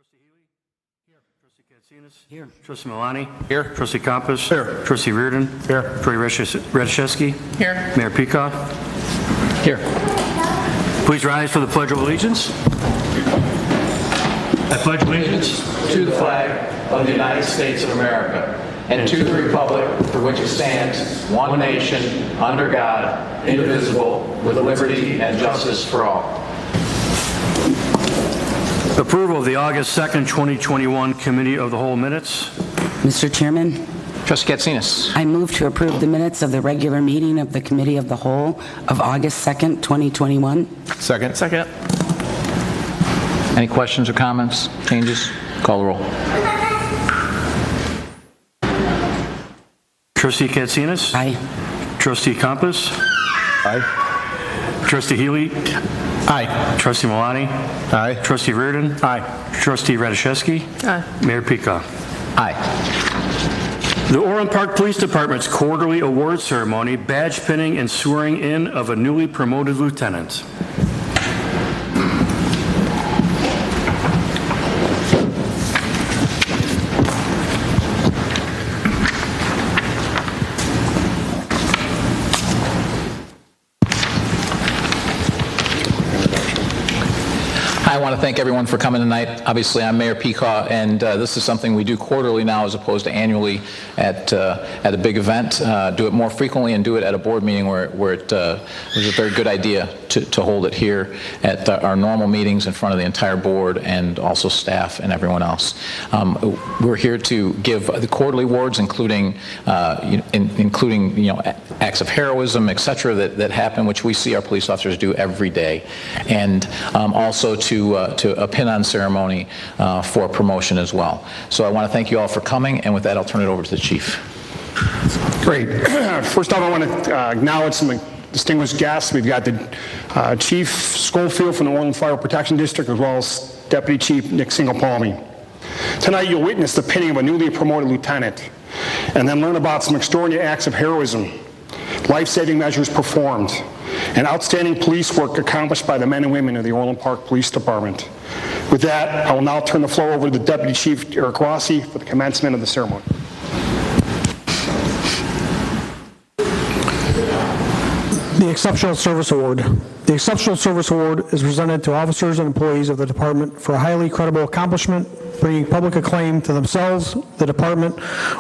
Trustee Healy? Here. Trustee Katsinas? Here. Trustee Milani? Here. Trustee Compass? Here. Trustee Reardon? Here. Trustee Radiszewski? Here. Mayor Peacock? Here. Please rise for the Pledge of Allegiance. I pledge allegiance to the flag of the United States of America and to the republic for which it stands, one nation, under God, indivisible, with liberty and justice for all. Approval of the August 2nd, 2021 Committee of the Whole minutes. Mr. Chairman, Trustee Katsinas. I move to approve the minutes of the regular meeting of the Committee of the Whole of August 2nd, 2021. Second. Any questions or comments, changes? Call the roll. Trustee Katsinas? Aye. Trustee Compass? Aye. Trustee Healy? Aye. Trustee Milani? Aye. Trustee Reardon? Aye. Trustee Radiszewski? Aye. Mayor Peacock? Aye. The Orland Park Police Department's quarterly award ceremony, badge pinning, and swearing in of a newly promoted lieutenant. I want to thank everyone for coming tonight. Obviously, I'm Mayor Peacock, and this is something we do quarterly now as opposed to annually at a big event. Do it more frequently and do it at a board meeting where it was a very good idea to hold it here at our normal meetings in front of the entire board and also staff and everyone else. We're here to give the quarterly awards, including acts of heroism, etc., that happen, which we see our police officers do every day, and also to a pin-on ceremony for promotion as well. So I want to thank you all for coming, and with that, I'll turn it over to the chief. Great. First off, I want to acknowledge some distinguished guests. We've got the Chief Schofield from the Orland Fire Protection District, as well as Deputy Chief Nick Singlepalmi. Tonight, you'll witness the pinning of a newly promoted lieutenant, and then learn about some extraordinary acts of heroism, life-saving measures performed, and outstanding police work accomplished by the men and women of the Orland Park Police Department. With that, I will now turn the floor over to the Deputy Chief, Eric Rossi, for the commencement of the ceremony. The Exceptional Service Award. The Exceptional Service Award is presented to officers and employees of the department for a highly credible accomplishment, bringing public acclaim to themselves, the department,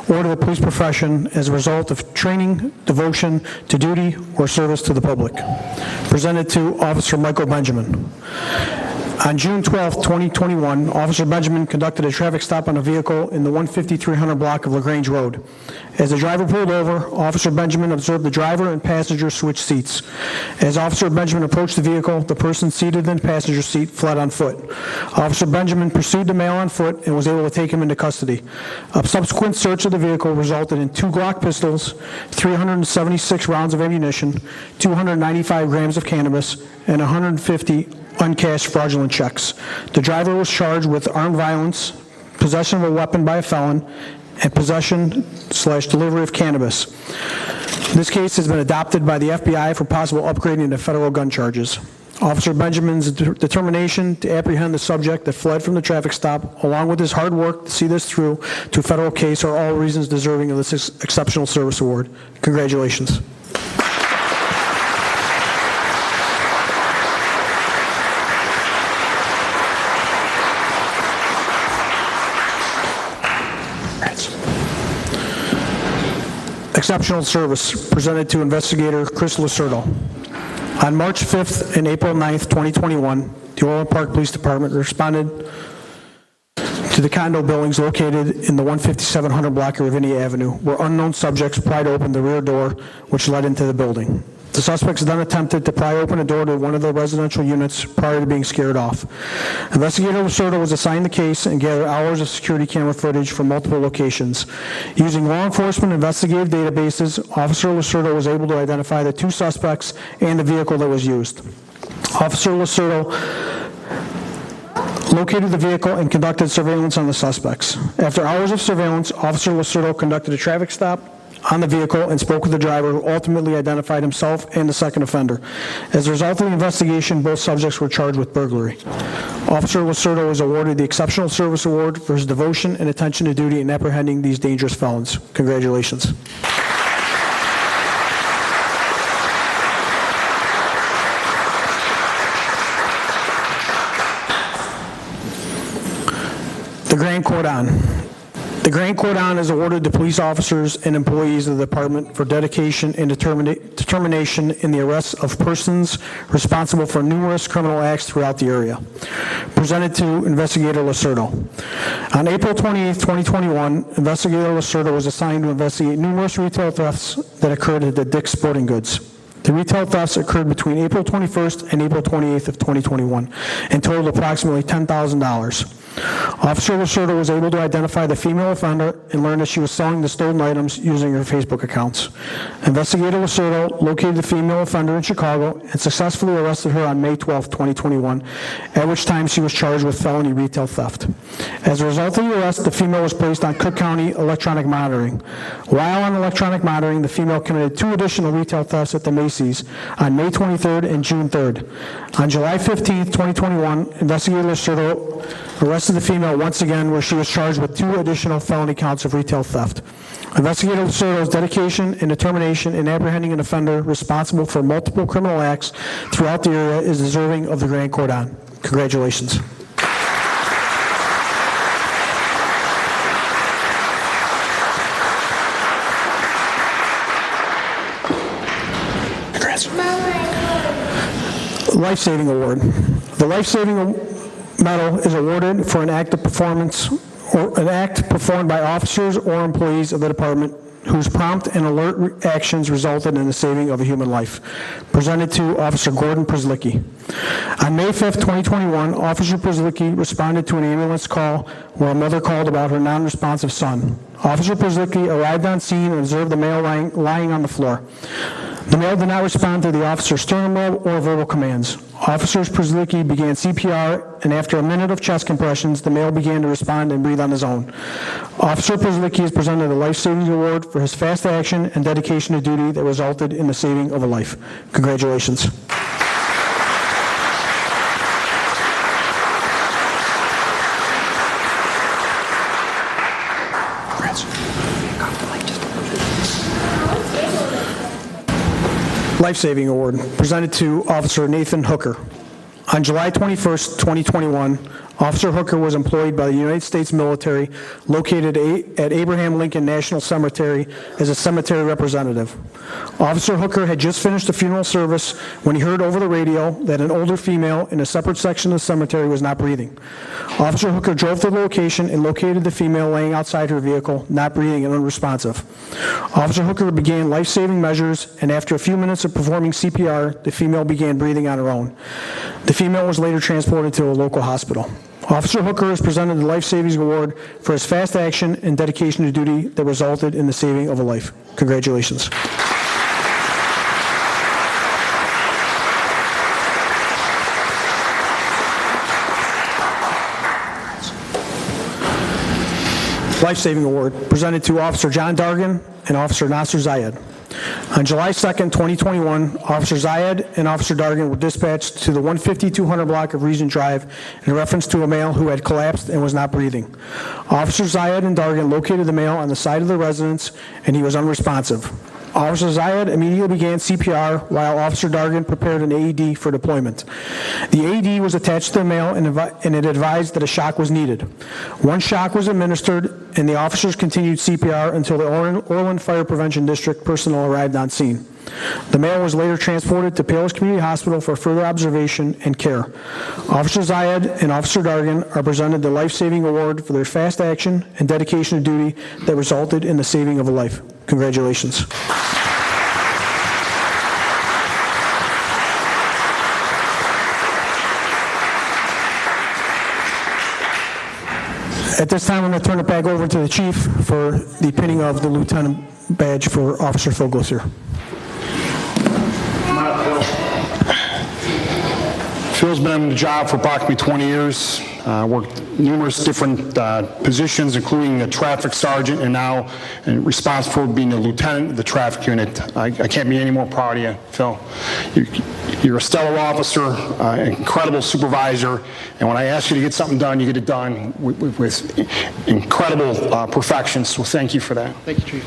or to the police profession as a result of training, devotion to duty, or service to the public. Presented to Officer Michael Benjamin. On June 12, 2021, Officer Benjamin conducted a traffic stop on a vehicle in the 15300 block of LaGrange Road. As the driver pulled over, Officer Benjamin observed the driver and passenger switch seats. As Officer Benjamin approached the vehicle, the person seated in the passenger seat fled on foot. Officer Benjamin pursued the male on foot and was able to take him into custody. A subsequent search of the vehicle resulted in 2 Glock pistols, 376 rounds of ammunition, 295 grams of cannabis, and 150 uncashed fraudulent checks. The driver was charged with armed violence, possession of a weapon by a felon, and possession/delivery of cannabis. This case has been adopted by the FBI for possible upgrading to federal gun charges. Officer Benjamin's determination to apprehend the subject that fled from the traffic stop, along with his hard work to see this through to a federal case, are all reasons deserving of this Exceptional Service Award. Congratulations. Exceptional Service presented to Investigator Chris Lacerdo. On March 5th and April 9th, 2021, the Orland Park Police Department responded to the condo buildings located in the 15700 block of Ravinia Avenue, where unknown subjects pried open the rear door which led into the building. The suspects then attempted to pry open a door to one of the residential units prior to being scared off. Investigator Lacerdo was assigned the case and gathered hours of security camera footage from multiple locations. Using law enforcement investigative databases, Officer Lacerdo was able to identify the 2 suspects and the vehicle that was used. Officer Lacerdo located the vehicle and conducted surveillance on the suspects. After hours of surveillance, Officer Lacerdo conducted a traffic stop on the vehicle and spoke with the driver, who ultimately identified himself and the second offender. As a result of the investigation, both subjects were charged with burglary. Officer Lacerdo was awarded the Exceptional Service Award for his devotion and attention to duty in apprehending these dangerous felons. Congratulations. The Grand Cordon. The Grand Cordon is awarded to police officers and employees of the department for dedication and determination in the arrest of persons responsible for numerous criminal acts throughout the area. Presented to Investigator Lacerdo. On April 28, 2021, Investigator Lacerdo was assigned to investigate numerous retail thefts that occurred at the Dick's Sporting Goods. The retail thefts occurred between April 21st and April 28th of 2021 and totaled approximately $10,000. Officer Lacerdo was able to identify the female offender and learned that she was selling the stolen items using her Facebook accounts. Investigator Lacerdo located the female offender in Chicago and successfully arrested her on May 12, 2021, at which time she was charged with felony retail theft. As a result of the arrest, the female was placed on Cook County electronic monitoring. While on electronic monitoring, the female committed 2 additional retail thefts at the Macy's on May 23rd and June 3rd. On July 15th, 2021, Investigator Lacerdo arrested the female once again, where she was charged with 2 additional felony counts of retail theft. Investigator Lacerdo's dedication and determination in apprehending an offender responsible for multiple criminal acts throughout the area is deserving of the Grand Cordon. Congratulations. Life-Saving Award. The Life-Saving Medal is awarded for an act of performance or an act performed by officers or employees of the department whose prompt and alert actions resulted in the saving of a human life. Presented to Officer Gordon Przlicki. On May 5th, 2021, Officer Przlicki responded to an ambulance call where a mother called about her non-responsive son. Officer Przlicki arrived on scene and observed the male lying on the floor. The male did not respond to the officer's sternum lobe or verbal commands. Officer Przlicki began CPR, and after a minute of chest compressions, the male began to respond and breathe on his own. Officer Przlicki is presented a Life Savings Award for his fast action and dedication to duty that resulted in the saving of a life. Congratulations. Life-Saving Award, presented to Officer Nathan Hooker. On July 21st, 2021, Officer Hooker was employed by the United States military located at Abraham Lincoln National Cemetery as a cemetery representative. Officer Hooker had just finished a funeral service when he heard over the radio that an older female in a separate section of the cemetery was not breathing. Officer Hooker drove to the location and located the female laying outside her vehicle, not breathing and unresponsive. Officer Hooker began life-saving measures, and after a few minutes of performing CPR, the female began breathing on her own. The female was later transported to a local hospital. Officer Hooker is presented the Life Savings Award for his fast action and dedication to duty that resulted in the saving of a life. Congratulations. Life Saving Award presented to Officer John Dargan and Officer Nasser Zayed. On July 2nd, 2021, Officer Zayed and Officer Dargan were dispatched to the 150-200 block of Regent Drive in reference to a male who had collapsed and was not breathing. Officer Zayed and Dargan located the male on the side of the residence, and he was unresponsive. Officer Zayed immediately began CPR while Officer Dargan prepared an AED for deployment. The AED was attached to the male and it advised that a shock was needed. One shock was administered, and the officers continued CPR until the Orland Fire Prevention District personnel arrived on scene. The male was later transported to Palos Community Hospital for further observation and care. Officer Zayed and Officer Dargan are presented the Life-Saving Award for their fast action and dedication to duty that resulted in the saving of a life. Congratulations. At this time, I'm going to turn it back over to the Chief for the pinning of the Lieutenant badge for Officer Phil Glossier. Phil's been on the job for approximately 20 years. worked numerous different positions, including the traffic sergeant, and now responsible for being the lieutenant of the traffic unit. I can't be any more proud of you, Phil. You're a stellar officer, an incredible supervisor, and when I ask you to get something done, you get it done with incredible perfection, so thank you for that. Thank you, Chief.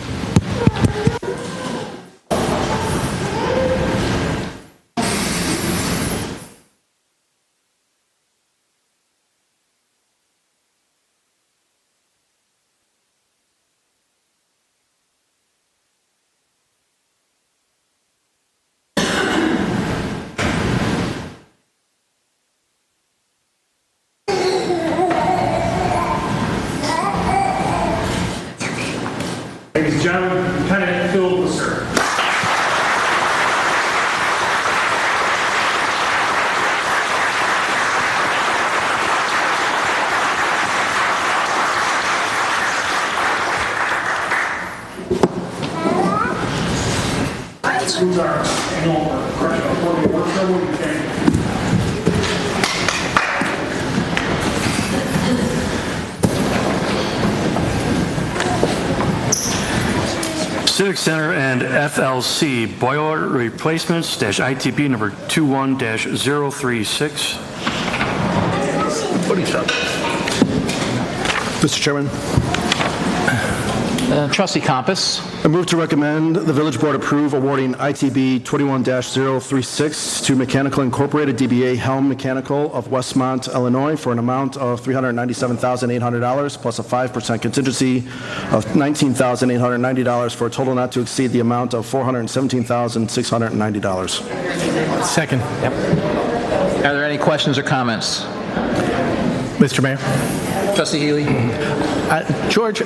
Ladies and gentlemen, Lieutenant Phil, sir. This is our annual correctional quarterly award ceremony. Civic Center and FLC boiler replacements -ITB number 21-036. Mr. Chairman, Trustee Compass. I move to recommend the Village Board approve awarding ITB 21-036 to Mechanical Incorporated DBA Helm Mechanical of Westmont, Illinois for an amount of $397,800 plus a 5% contingency of $19,890 for a total not to exceed the amount of $417,690. Second. Are there any questions or comments? Mr. Mayor. Trustee Healy? George,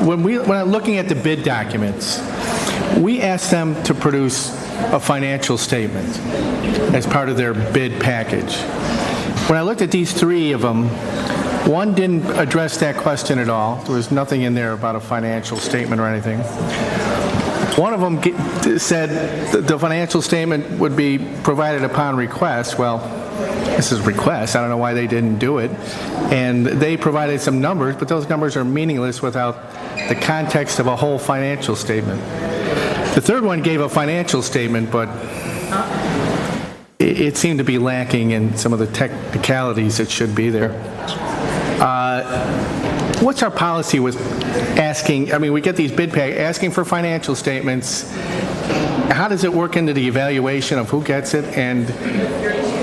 when I'm looking at the bid documents, we asked them to produce a financial statement as part of their bid package. When I looked at these three of them, one didn't address that question at all. There was nothing in there about a financial statement or anything. One of them said the financial statement would be provided upon request. Well, this is a request. I don't know why they didn't do it. And they provided some numbers, but those numbers are meaningless without the context of a whole financial statement. The third one gave a financial statement, but it seemed to be lacking in some of the technicalities that should be there. What's our policy with asking, I mean, we get these bid pack, asking for financial statements. How does it work into the evaluation of who gets it? And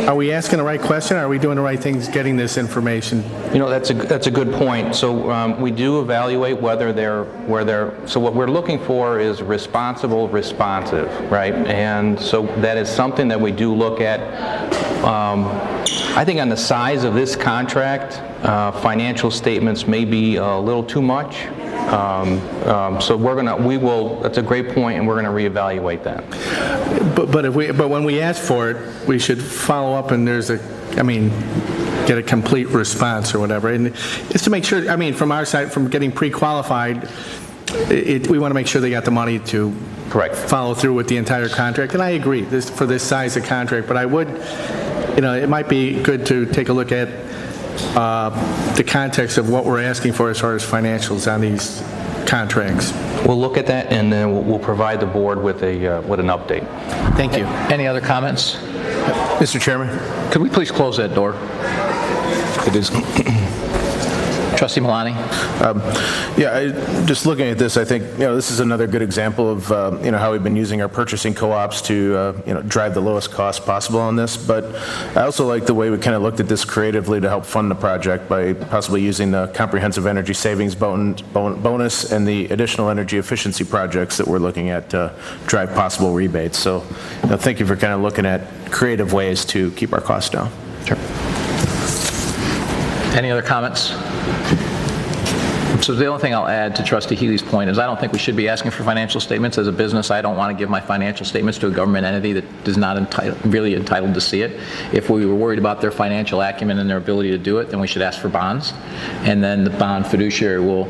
are we asking the right question? Are we doing the right things getting this information? You know, that's a good point. So we do evaluate whether so what we're looking for is responsible, responsive, right? And so that is something that we do look at. I think on the size of this contract, financial statements may be a little too much. So that's a great point, and we're going to reevaluate that. But when we ask for it, we should follow up and get a complete response or whatever. And just to make sure, from our side, from getting pre-qualified, we want to make sure they got the money to Correct. Follow through with the entire contract. And I agree, for this size of contract, but I would, it might be good to take a look at the context of what we're asking for as far as financials on these contracts. We'll look at that, and then we'll provide the board with an update. Thank you. Any other comments? Mr. Chairman. Could we please close that door? It is. Trustee Milani? Just looking at this, I think this is another good example of how we've been using our purchasing co-ops to drive the lowest cost possible on this. But I also like the way we kind of looked at this creatively to help fund the project by possibly using the comprehensive energy savings bonus and the additional energy efficiency projects that we're looking at to drive possible rebates. So thank you for kind of looking at creative ways to keep our costs down. Sure. Any other comments? So the only thing I'll add to Trustee Healy's point is I don't think we should be asking for financial statements. As a business, I don't want to give my financial statements to a government entity that is not really entitled to see it. If we were worried about their financial acumen and their ability to do it, then we should ask for bonds. And then the bond fiduciary will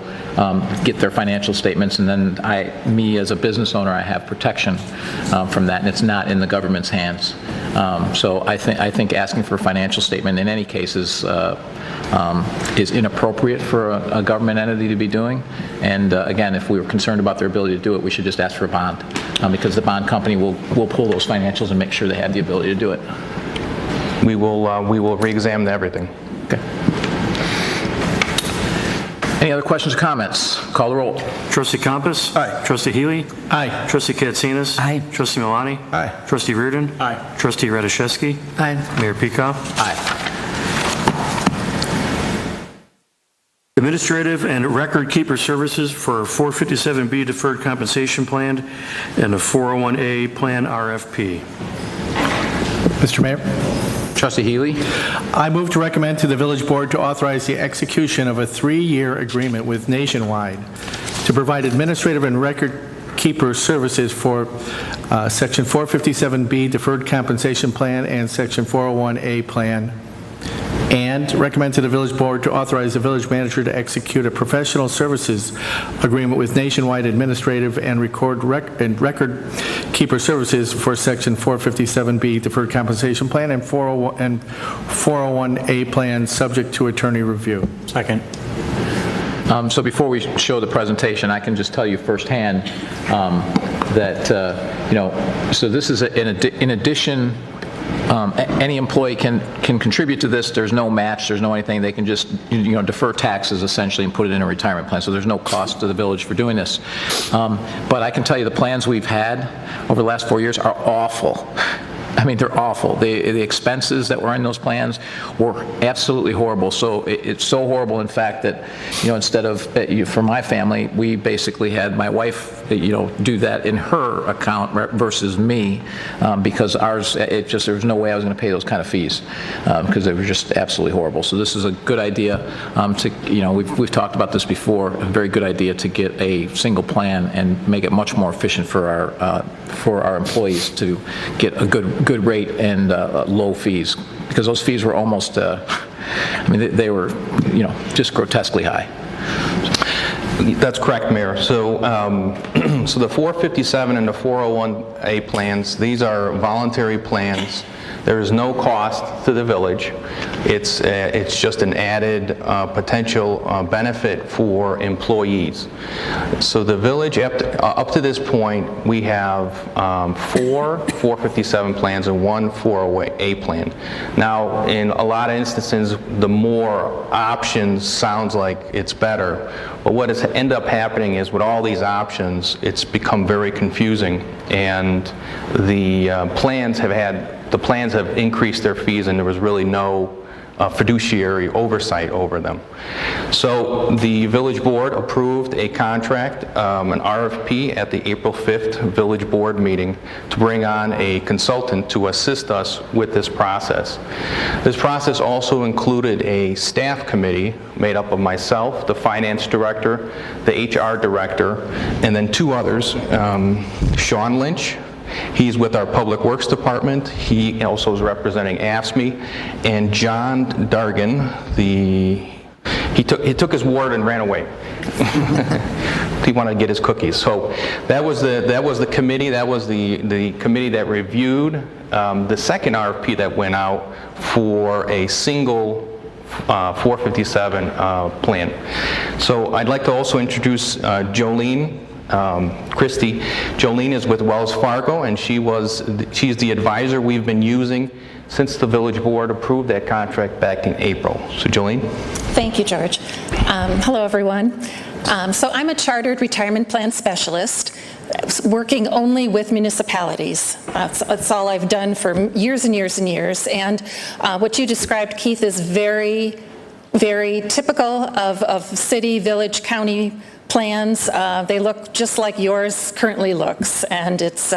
get their financial statements, and then me as a business owner, I have protection from that, and it's not in the government's hands. So I think asking for a financial statement in any case is inappropriate for a government entity to be doing. And again, if we were concerned about their ability to do it, we should just ask for a bond, because the bond company will pull those financials and make sure they have the ability to do it. We will re-examine everything. Okay. Any other questions or comments? Call the roll. Trustee Compass? Aye. Trustee Healy? Aye. Trustee Katsinas? Aye. Trustee Milani? Aye. Trustee Reardon? Aye. Trustee Radiszewski? Aye. Mayor Peacock? Aye. Administrative and record keeper services for 457B deferred compensation plan and the 401A plan RFP. Mr. Mayor, Trustee Healy? I move to recommend to the village board to authorize the execution of a 3-year agreement with Nationwide to provide administrative and record keeper services for Section 457B deferred compensation plan and Section 401A plan, and recommend to the village board to authorize the village manager to execute a professional services agreement with Nationwide administrative and record keeper services for Section 457B deferred compensation plan and 401A plan, subject to attorney review. Second. So before we show the presentation, I can just tell you firsthand that, so this is in addition. Any employee can contribute to this. There's no match. There's no anything. They can just defer taxes essentially and put it in a retirement plan. So there's no cost to the village for doing this. But I can tell you the plans we've had over the last 4 years are awful. I mean, they're awful. The expenses that were in those plans were absolutely horrible. So it's so horrible, in fact, that, instead of, for my family, we basically had my wife, do that in her account versus me, because ours, there was no way I was going to pay those kind of fees, because they were just absolutely horrible. So this is a good idea we've talked about this before, a very good idea to get a single plan and make it much more efficient for our employees to get a good rate and low fees, because those fees were almost, they were, just grotesquely high. That's correct, Mayor. So, so the 457 and the 401A plans, these are voluntary plans. There is no cost to the village. It's just an added potential benefit for employees. So the village, up to this point, we have 4 457 plans and 1 401A plan. Now, in a lot of instances, the more options sounds like it's better. But what has ended up happening is with all these options, it's become very confusing, and the plans have increased their fees, and there was really no fiduciary oversight over them. So the village board approved a contract, an RFP, at the April 5th village board meeting to bring on a consultant to assist us with this process. This process also included a staff committee made up of myself, the finance director, the HR director, and then 2 others, Sean Lynch. He's with our Public Works Department. He also is representing AFSCME, and John Dargan, he took his word and ran away. He wanted to get his cookies. So that was the committee. That was the committee that reviewed the second RFP that went out for a single 457 plan. So I'd like to also introduce Jolene Christie. Jolene is with Wells Fargo, and she's the advisor we've been using since the village board approved that contract back in April. So Jolene? Thank you, George. Hello, everyone. So I'm a chartered retirement plan specialist, working only with municipalities. That's all I've done for years and years and years. And what you described, Keith, is very, very typical of city, village, county plans. They look just like yours currently looks, and it's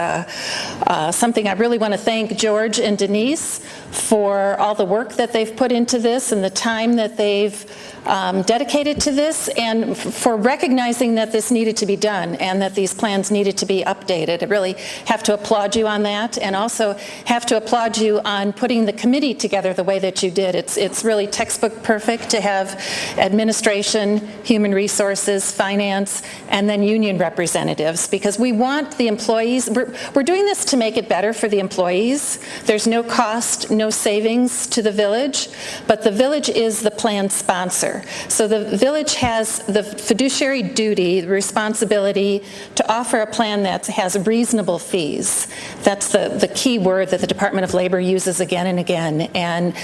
something I really want to thank George and Denise for all the work that they've put into this and the time that they've dedicated to this, and for recognizing that this needed to be done and that these plans needed to be updated. I really have to applaud you on that, and also have to applaud you on putting the committee together the way that you did. It's really textbook perfect to have administration, human resources, finance, and then union representatives, because we want the employees, we're doing this to make it better for the employees. There's no cost, no savings to the village, but the village is the plan sponsor. So the village has the fiduciary duty, the responsibility to offer a plan that has reasonable fees. That's the key word that the Department of Labor uses again and again. And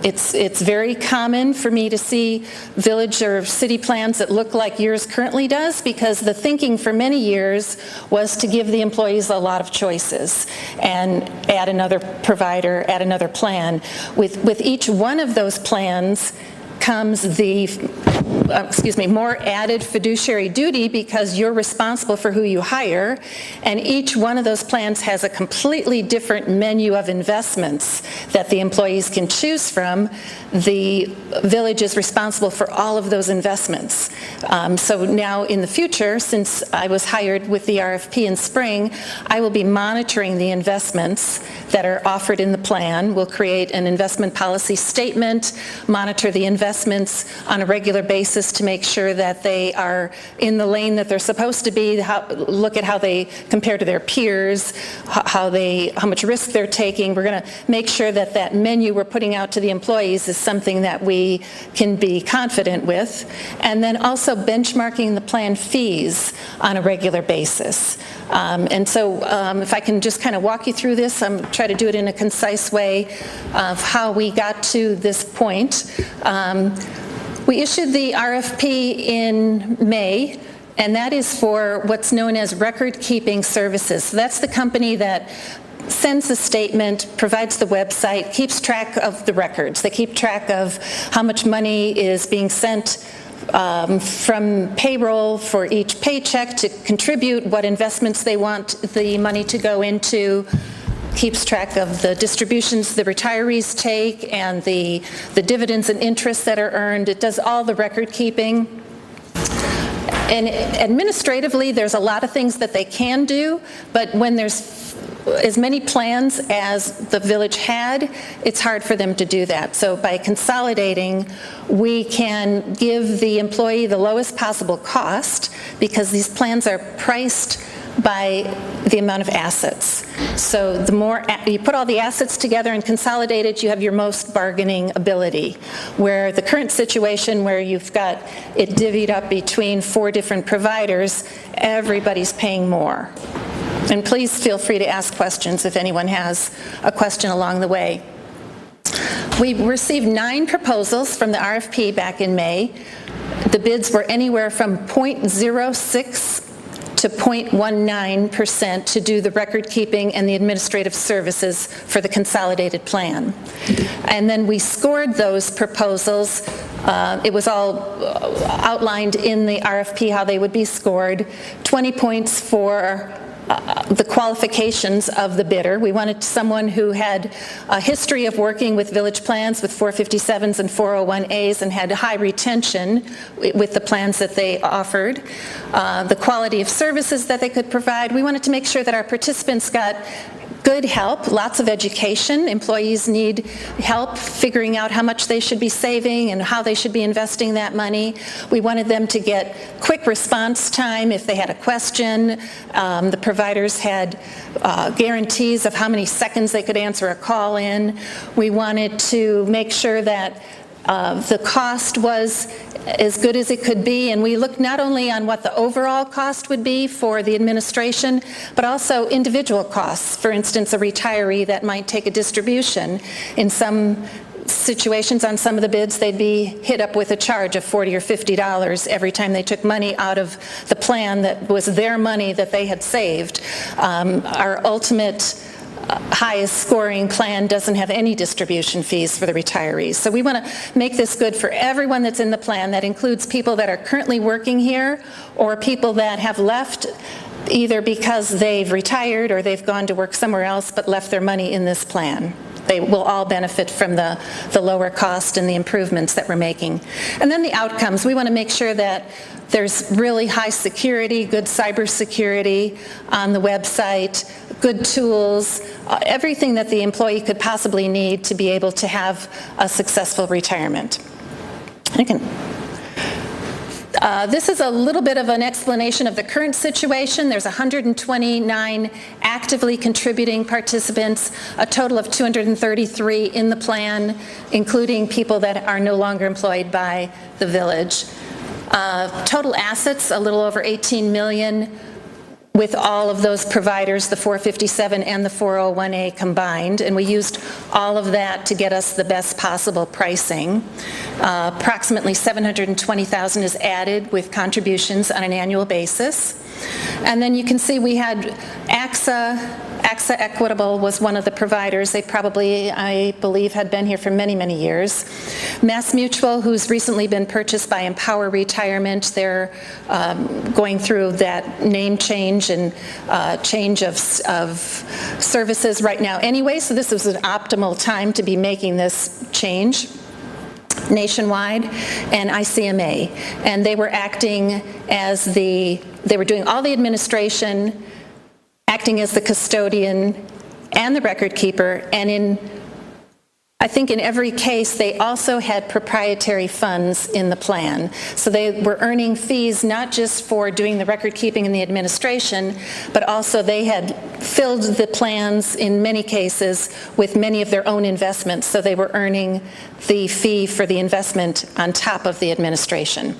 it's very common for me to see village or city plans that look like yours currently does, because the thinking for many years was to give the employees a lot of choices and add another provider, add another plan. With each one of those plans comes the more added fiduciary duty, because you're responsible for who you hire, and each one of those plans has a completely different menu of investments that the employees can choose from. The village is responsible for all of those investments. So now in the future, since I was hired with the RFP in spring, I will be monitoring the investments that are offered in the plan. We'll create an investment policy statement, monitor the investments on a regular basis to make sure that they are in the lane that they're supposed to be, look at how they compare to their peers, how much risk they're taking. We're going to make sure that that menu we're putting out to the employees is something that we can be confident with. And then also benchmarking the plan fees on a regular basis. And so if I can just kind of walk you through this, I'm try to do it in a concise way of how we got to this point. We issued the RFP in May, and that is for what's known as record-keeping services. So that's the company that sends the statement, provides the website, keeps track of the records. They keep track of how much money is being sent from payroll for each paycheck to contribute, what investments they want the money to go into, keeps track of the distributions the retirees take and the dividends and interests that are earned. It does all the record keeping. And administratively, there's a lot of things that they can do, but when there's as many plans as the village had, it's hard for them to do that. So by consolidating, we can give the employee the lowest possible cost, because these plans are priced by the amount of assets. So the more you put all the assets together and consolidate it, you have your most bargaining ability. Where the current situation where you've got it divvied up between 4 different providers, everybody's paying more. And please feel free to ask questions if anyone has a question along the way. We received 9 proposals from the RFP back in May. The bids were anywhere from 0.06 to 0.19% to do the record keeping and the administrative services for the consolidated plan. And then we scored those proposals. It was all outlined in the RFP how they would be scored. 20 points for the qualifications of the bidder. We wanted someone who had a history of working with village plans with 457s and 401As and had high retention with the plans that they offered. The quality of services that they could provide. We wanted to make sure that our participants got good help, lots of education. Employees need help figuring out how much they should be saving and how they should be investing that money. We wanted them to get quick response time if they had a question. The providers had guarantees of how many seconds they could answer a call in. We wanted to make sure that the cost was as good as it could be, and we looked not only on what the overall cost would be for the administration, but also individual costs. For instance, a retiree that might take a distribution. In some situations on some of the bids, they'd be hit up with a charge of $40 or $50 every time they took money out of the plan that was their money that they had saved. Our ultimate highest scoring plan doesn't have any distribution fees for the retirees. So we want to make this good for everyone that's in the plan. That includes people that are currently working here or people that have left either because they've retired or they've gone to work somewhere else but left their money in this plan. They will all benefit from the lower cost and the improvements that we're making. And then the outcomes. We want to make sure that there's really high security, good cyber security on the website, good tools, everything that the employee could possibly need to be able to have a successful retirement. This is a little bit of an explanation of the current situation. There's 129 actively contributing participants, a total of 233 in the plan, including people that are no longer employed by the village. Total assets, a little over 18 million, with all of those providers, the 457 and the 401A combined, and we used all of that to get us the best possible pricing. Approximately $720,000 is added with contributions on an annual basis. And then you can see we had AXA Equitable was one of the providers. They probably, I believe, had been here for many, many years. Mass Mutual, who's recently been purchased by Empower Retirement, they're going through that name change and change of services right now anyway, so this was an optimal time to be making this change. Nationwide and ICMA, and they were acting as they were doing all the administration, acting as the custodian and the record keeper, and I think in every case they also had proprietary funds in the plan. So they were earning fees not just for doing the record keeping and the administration, but also they had filled the plans in many cases with many of their own investments, so they were earning the fee for the investment on top of the administration.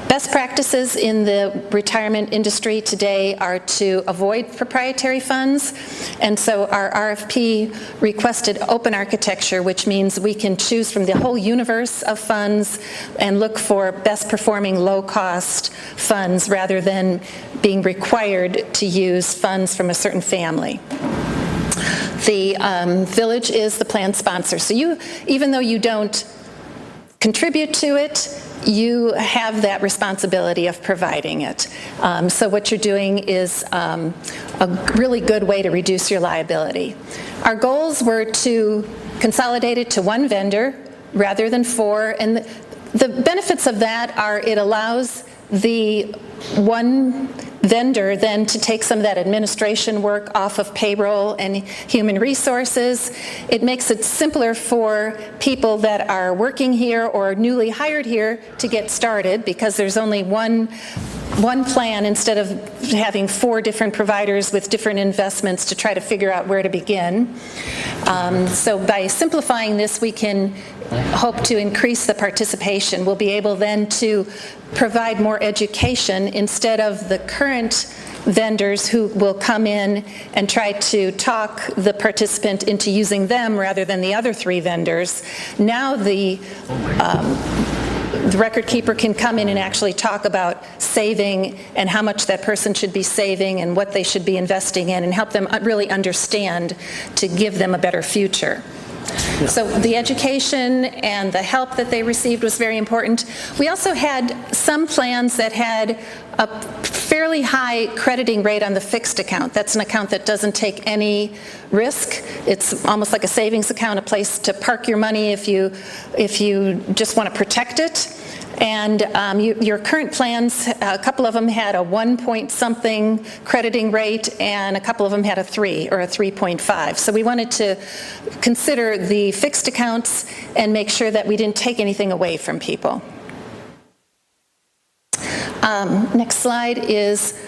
Best practices in the retirement industry today are to avoid proprietary funds, and so our RFP requested open architecture, which means we can choose from the whole universe of funds and look for best performing low-cost funds rather than being required to use funds from a certain family. The village is the plan sponsor, so even though you don't contribute to it, you have that responsibility of providing it. So what you're doing is a really good way to reduce your liability. Our goals were to consolidate it to one vendor rather than four, and the benefits of that are it allows the one vendor then to take some of that administration work off of payroll and human resources. It makes it simpler for people that are working here or newly hired here to get started because there's only one plan instead of having 4 different providers with different investments to try to figure out where to begin. So by simplifying this, we can hope to increase the participation. We'll be able then to provide more education instead of the current vendors who will come in and try to talk the participant into using them rather than the other 3 vendors. Now the record keeper can come in and actually talk about saving and how much that person should be saving and what they should be investing in and help them really understand to give them a better future. So the education and the help that they received was very important. We also had some plans that had a fairly high crediting rate on the fixed account. That's an account that doesn't take any risk. It's almost like a savings account, a place to park your money if you just want to protect it. And your current plans, a couple of them had a 1 point something crediting rate, and a couple of them had a 3 or a 3.5. So we wanted to consider the fixed accounts and make sure that we didn't take anything away from people. Next slide is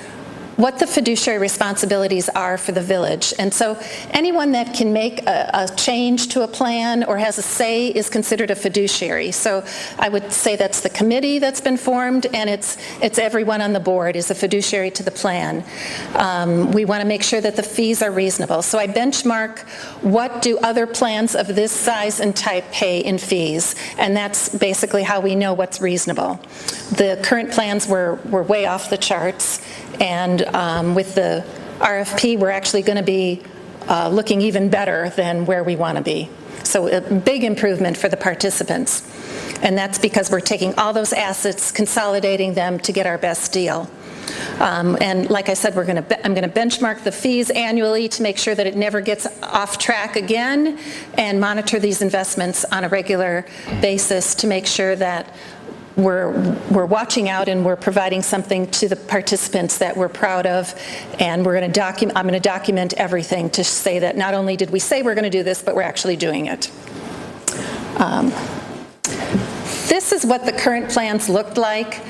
what the fiduciary responsibilities are for the village. And so anyone that can make a change to a plan or has a say is considered a fiduciary. So I would say that's the committee that's been formed, and it's everyone on the board is a fiduciary to the plan. We want to make sure that the fees are reasonable. So I benchmark what do other plans of this size and type pay in fees, and that's basically how we know what's reasonable. The current plans were way off the charts, and with the RFP, we're actually going to be looking even better than where we want to be. So a big improvement for the participants. And that's because we're taking all those assets, consolidating them to get our best deal. And like I said, I'm going to benchmark the fees annually to make sure that it never gets off track again, and monitor these investments on a regular basis to make sure that we're watching out and we're providing something to the participants that we're proud of. And I'm going to document everything to say that not only did we say we're going to do this, but we're actually doing it. This is what the current plans looked like.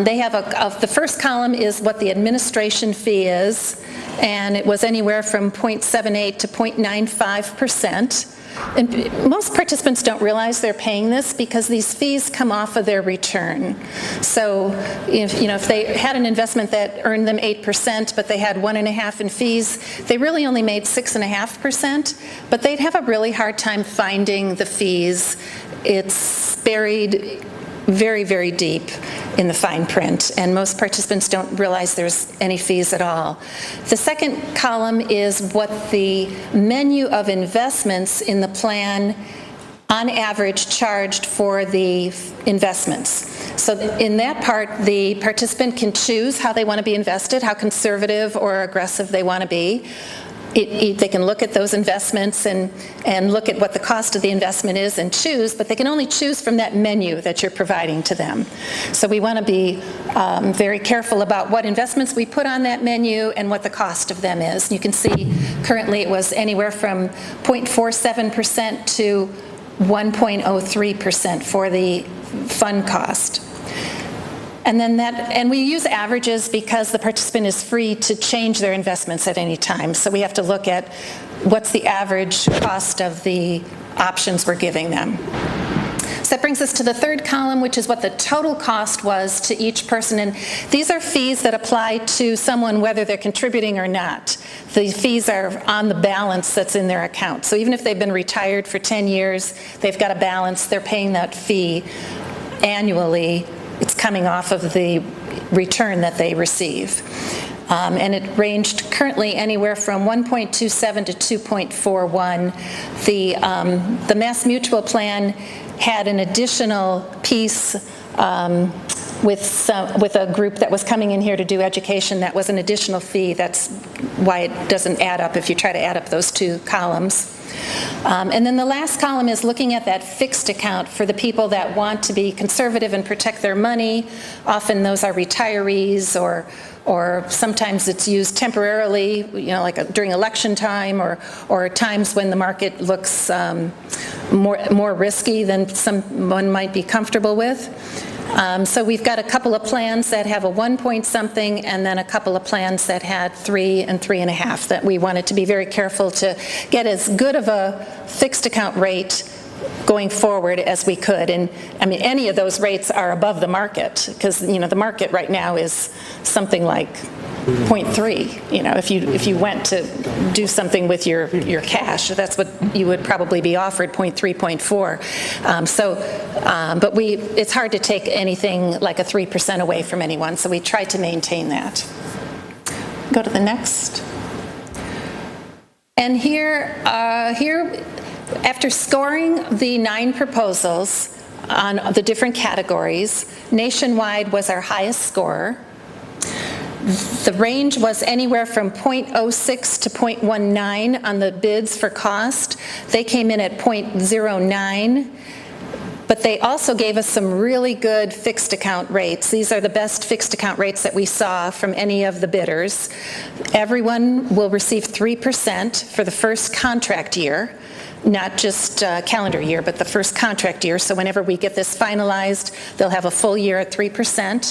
They have the first column is what the administration fee is, and it was anywhere from 0.78 to 0.95%. And most participants don't realize they're paying this because these fees come off of their return. So if they had an investment that earned them 8%, but they had 1.5% in fees, they really only made 6.5%, but they'd have a really hard time finding the fees. It's buried very, very deep in the fine print, and most participants don't realize there's any fees at all. The second column is what the menu of investments in the plan on average charged for the investments. So in that part, the participant can choose how they want to be invested, how conservative or aggressive they want to be. They can look at those investments and look at what the cost of the investment is and choose, but they can only choose from that menu that you're providing to them. So we want to be very careful about what investments we put on that menu and what the cost of them is. You can see currently it was anywhere from 0.47% to 1.03% for the fund cost. And we use averages because the participant is free to change their investments at any time. So we have to look at what's the average cost of the options we're giving them. So that brings us to the third column, which is what the total cost was to each person. And these are fees that apply to someone whether they're contributing or not. The fees are on the balance that's in their account. So even if they've been retired for 10 years, they've got a balance, they're paying that fee annually. It's coming off of the return that they receive. And it ranged currently anywhere from 1.27 to 2.41. The Mass Mutual plan had an additional piece with a group that was coming in here to do education. That was an additional fee. That's why it doesn't add up if you try to add up those two columns. And then the last column is looking at that fixed account for the people that want to be conservative and protect their money. Often those are retirees, or sometimes it's used temporarily, like during election time, or times when the market looks more risky than someone might be comfortable with. So we've got a couple of plans that have a 1 point something, and then a couple of plans that had 3 and 3.5 that we wanted to be very careful to get as good of a fixed account rate going forward as we could. And I mean, any of those rates are above the market, because the market right now is something like 0.3. If you went to do something with your cash, that's what you would probably be offered, 0.3, 0.4. But it's hard to take anything like a 3% away from anyone, so we try to maintain that. Go to the next. And here, after scoring the 9 proposals on the different categories, Nationwide was our highest scorer. The range was anywhere from 0.06 to 0.19 on the bids for cost. They came in at 0.09, but they also gave us some really good fixed account rates. These are the best fixed account rates that we saw from any of the bidders. Everyone will receive 3% for the first contract year. Not just calendar year, but the first contract year. So whenever we get this finalized, they'll have a full year at 3%.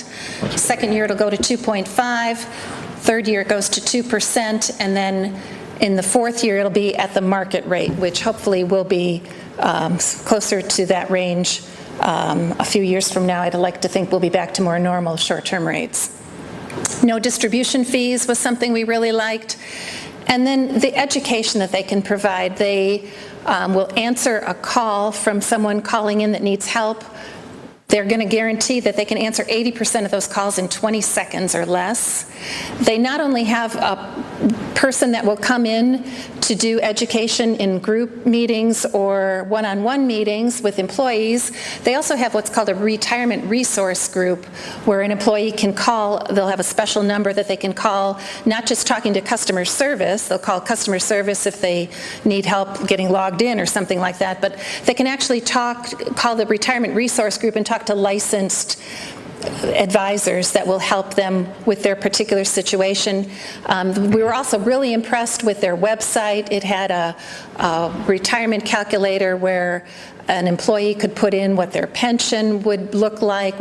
Second year, it'll go to 2.5. Third year, it goes to 2%. And then in the fourth year, it'll be at the market rate, which hopefully will be closer to that range a few years from now. I'd like to think we'll be back to more normal short-term rates. No distribution fees was something we really liked. And then the education that they can provide. They will answer a call from someone calling in that needs help. They're going to guarantee that they can answer 80% of those calls in 20 seconds or less. They not only have person that will come in to do education in group meetings or one-on-one meetings with employees. They also have what's called a retirement resource group, where an employee can call. They'll have a special number that they can call, not just talking to customer service. They'll call customer service if they need help getting logged in or something like that, but they can actually call the retirement resource group and talk to licensed advisors that will help them with their particular situation. We were also really impressed with their website. It had a retirement calculator where an employee could put in what their pension would look like,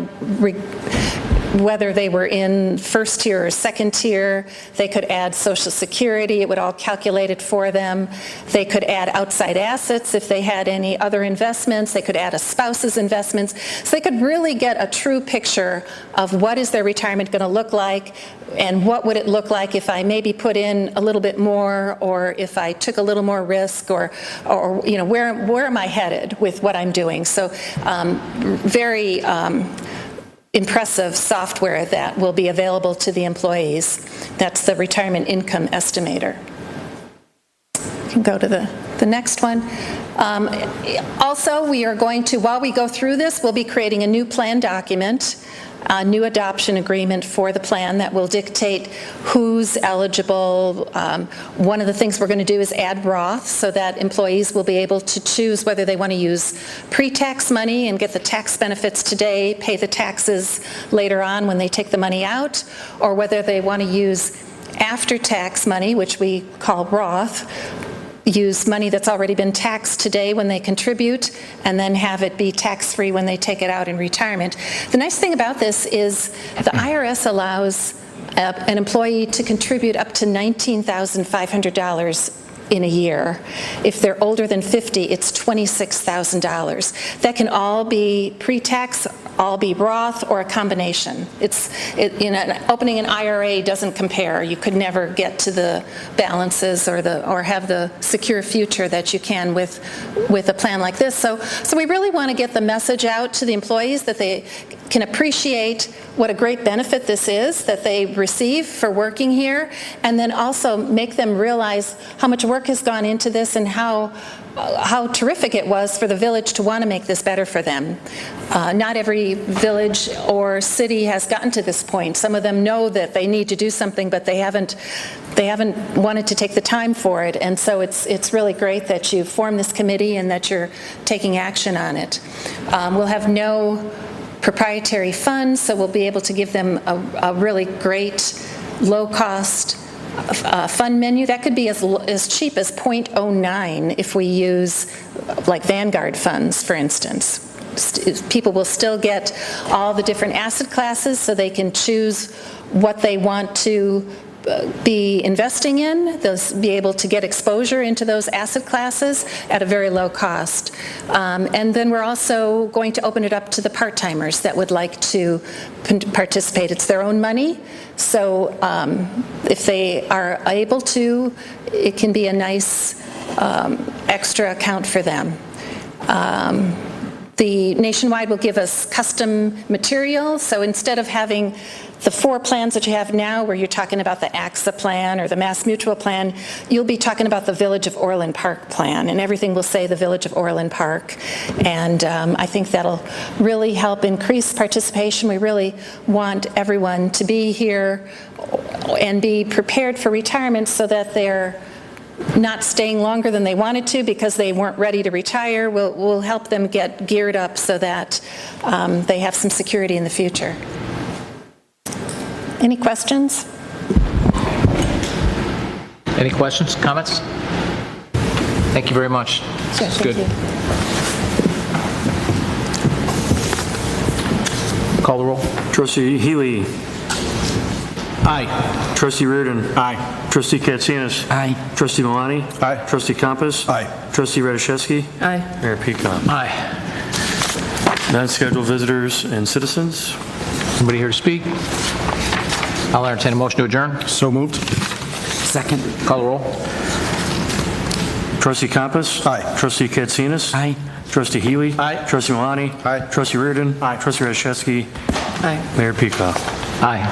whether they were in first tier or second tier. They could add Social Security. It would all calculate it for them. They could add outside assets if they had any other investments. They could add a spouse's investments. So they could really get a true picture of what is their retirement going to look like, and what would it look like if I maybe put in a little bit more, or if I took a little more risk, or you know, where am I headed with what I'm doing. So very impressive software that will be available to the employees. That's the Retirement Income Estimator. You can go to the next one. Also, we are going to, while we go through this, we'll be creating a new plan document, a new adoption agreement for the plan that will dictate who's eligible. One of the things we're going to do is add Roth, so that employees will be able to choose whether they want to use pre-tax money and get the tax benefits today, pay the taxes later on when they take the money out, or whether they want to use after-tax money, which we call Roth, use money that's already been taxed today when they contribute, and then have it be tax-free when they take it out in retirement. The nice thing about this is the IRS allows an employee to contribute up to $19,500 in a year. If they're older than 50, it's $26,000. That can all be pre-tax, all be Roth, or a combination. You know, opening an IRA doesn't compare. You could never get to the balances or have the secure future that you can with a plan like this. So we really want to get the message out to the employees that they can appreciate what a great benefit this is that they receive for working here, and then also make them realize how much work has gone into this and how terrific it was for the village to want to make this better for them. Not every village or city has gotten to this point. Some of them know that they need to do something, but they haven't wanted to take the time for it. And so it's really great that you formed this committee and that you're taking action on it. We'll have no proprietary funds, so we'll be able to give them a really great, low-cost fund menu. That could be as cheap as 0.09 if we use like Vanguard funds, for instance. People will still get all the different asset classes, so they can choose what they want to be investing in. They'll be able to get exposure into those asset classes at a very low cost. And then we're also going to open it up to the part-timers that would like to participate. It's their own money, so if they are able to, it can be a nice extra account for them. The Nationwide will give us custom material, so instead of having the 4 plans that you have now, where you're talking about the AXA plan or the Mass Mutual plan, you'll be talking about the Village of Orland Park plan, and everything will say the Village of Orland Park. And I think that'll really help increase participation. We really want everyone to be here and be prepared for retirement, so that they're not staying longer than they wanted to because they weren't ready to retire. We'll help them get geared up so that they have some security in the future. Any questions? Any questions, comments? Thank you very much. Sure, It's good. thank you. Call the roll. Trustee Healy. Aye. Trustee Reardon. Aye. Trustee Katsinas. Aye. Trustee Malani. Aye. Trustee Compass. Aye. Trustee Radiszewski. Aye. Mayor Peacock. Aye. Non-scheduled visitors and citizens. Anybody here to speak? I'll entertain a motion to adjourn. So moved. Second. Call the roll. Trustee Compass. Aye. Trustee Katsinas. Aye. Trustee Healy. Aye. Trustee Malani. Aye. Trustee Reardon. Aye. Trustee Radiszewski. Aye. Mayor Peacock. Aye.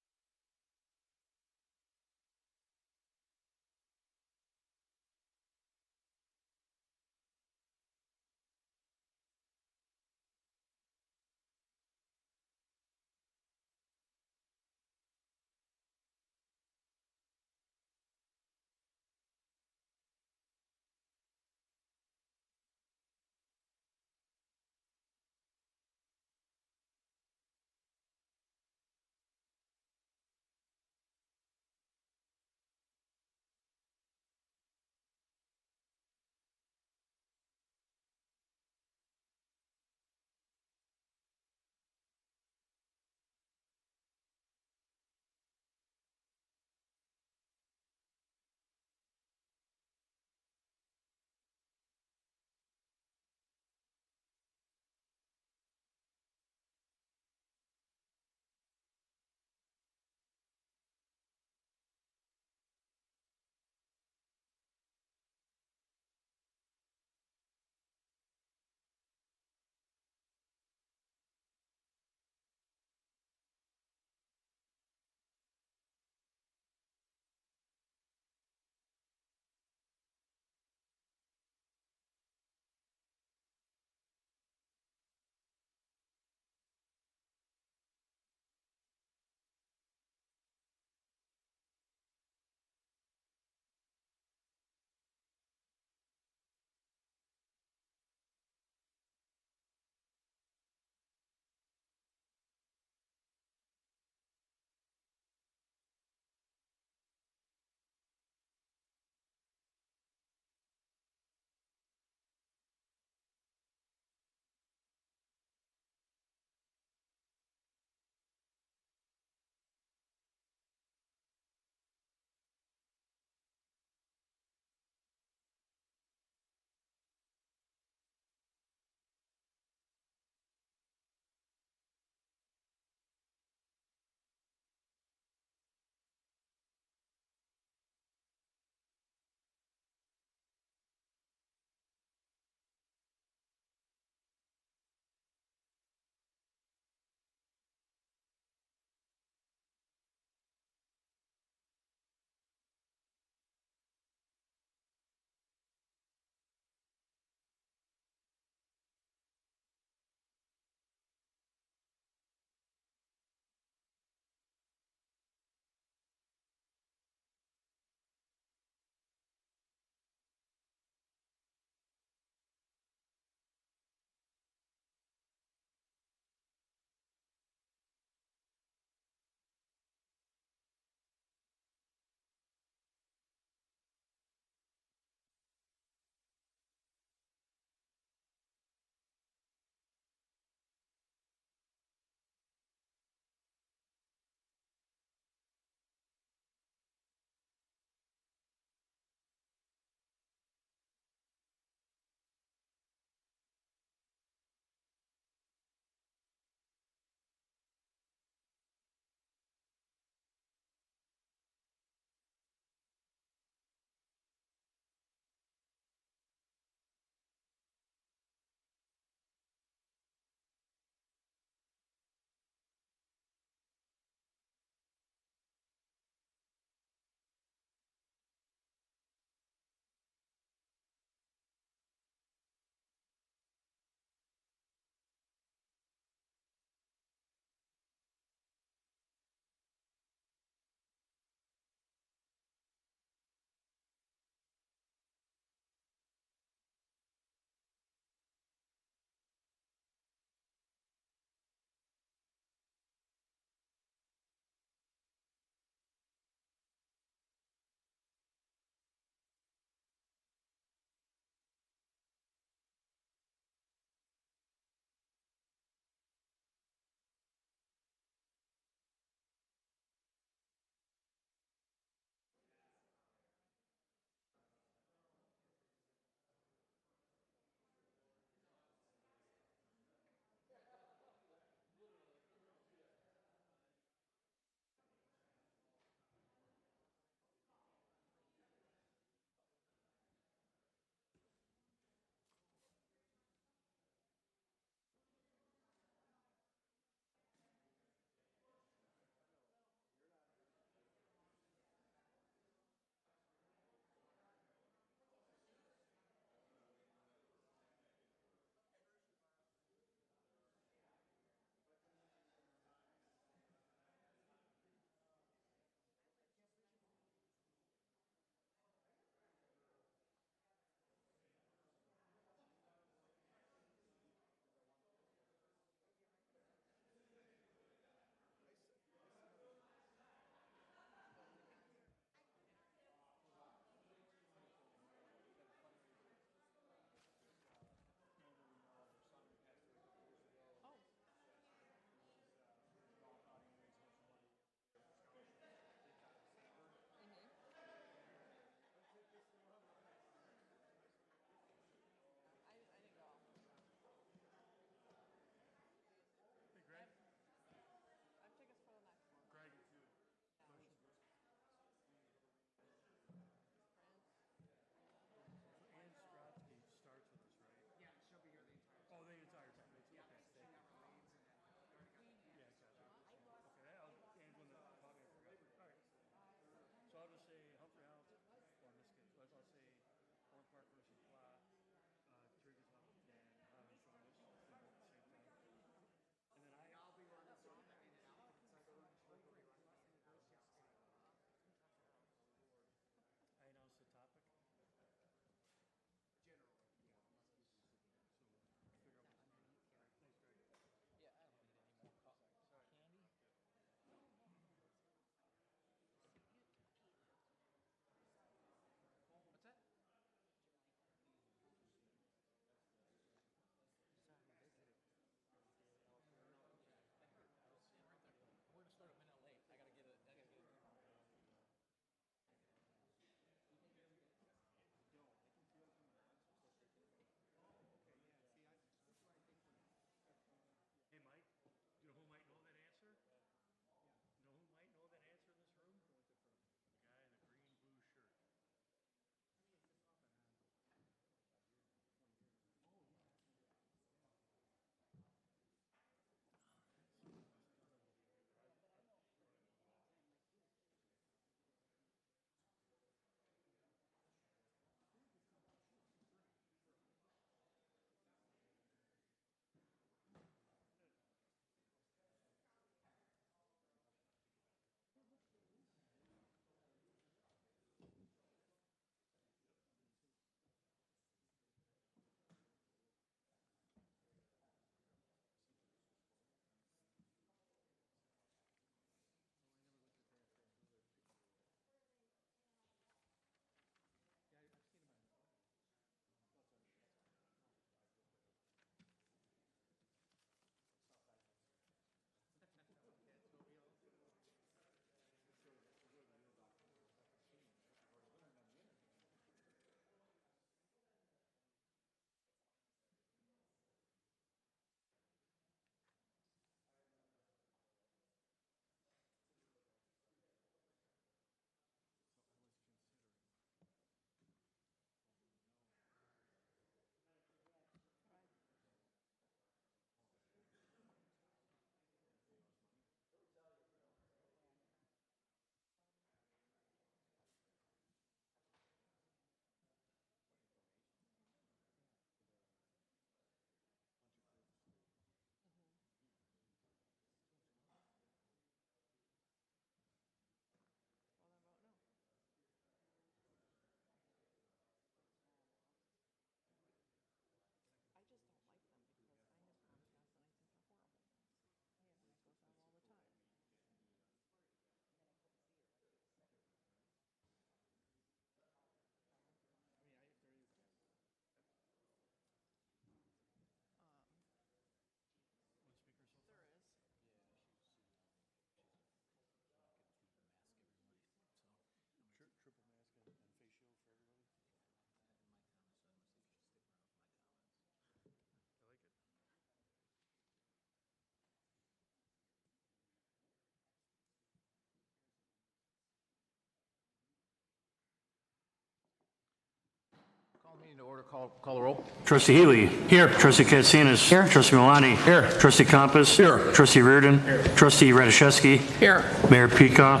Meeting to order. Call the roll. Trustee Healy. Here. Trustee Katsinas. Here. Trustee Malani. Here. Trustee Compass. Here. Trustee Reardon. Here. Trustee Radiszewski. Here. Mayor Peacock.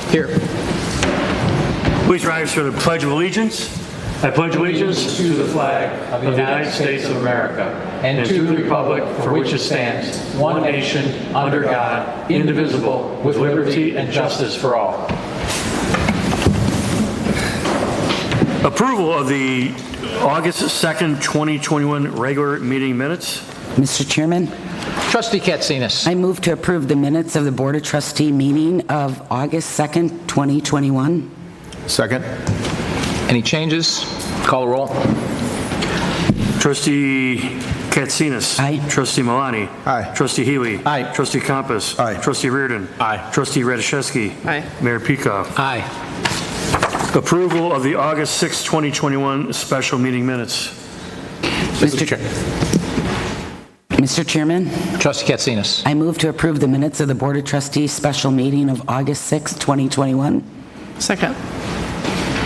Here. Please rise for the Pledge of Allegiance. I pledge allegiance to the flag of the United States of America and to the republic for which it stands, one nation, under God, indivisible, with liberty and justice for all. Approval of the August 2nd, 2021 regular meeting minutes. Mr. Chairman, Trustee Katsinas. I move to approve the minutes of the Board of Trustee meeting of August 2nd, 2021. Second. Any changes? Call the roll. Trustee Katsinas. Aye. Trustee Malani. Aye. Trustee Healy. Aye. Trustee Compass. Aye. Trustee Reardon. Aye. Trustee Radiszewski. Aye. Mayor Peacock. Aye. Approval of the August 6, 2021 special meeting minutes. Mr. Chairman, Trustee Katsinas. I move to approve the minutes of the Board of Trustees special meeting of August 6th, 2021. Second.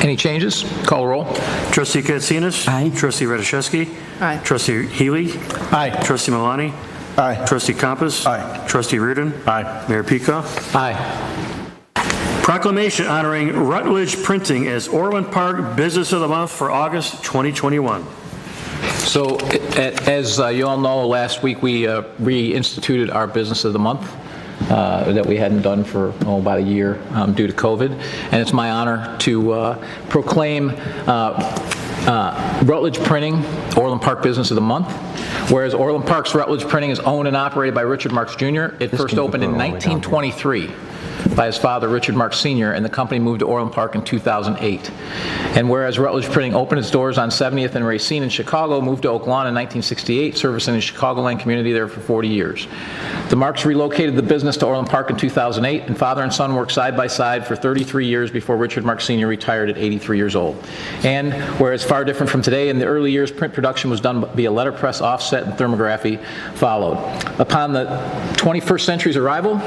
Any changes? Call the roll. Trustee Katsinas. Aye. Trustee Radiszewski. Aye. Trustee Healy. Aye. Trustee Malani. Aye. Trustee Compass. Aye. Trustee Reardon. Aye. Mayor Peacock. Aye. Proclamation honoring Rutledge Printing as Orland Park Business of the Month for August 2021. So, as you all know, last week we reinstituted our Business of the Month that we hadn't done for about a year due to COVID. And it's my honor to proclaim Rutledge Printing Orland Park Business of the Month. Whereas Orland Park's Rutledge Printing is owned and operated by Richard Marks Jr., it first opened in 1923. By his father, Richard Marks Sr., and the company moved to Orland Park in 2008. And whereas Rutledge Printing opened its doors on 70th and Racine in Chicago, moved to Oak Lawn in 1968, servicing the Chicagoland community there for 40 years. The Marks relocated the business to Orland Park in 2008, and father and son worked side by side for 33 years before Richard Marks Sr. retired at 83 years old. And whereas far different from today, in the early years, print production was done via letterpress, offset, and thermography followed. Upon the 21st century's arrival,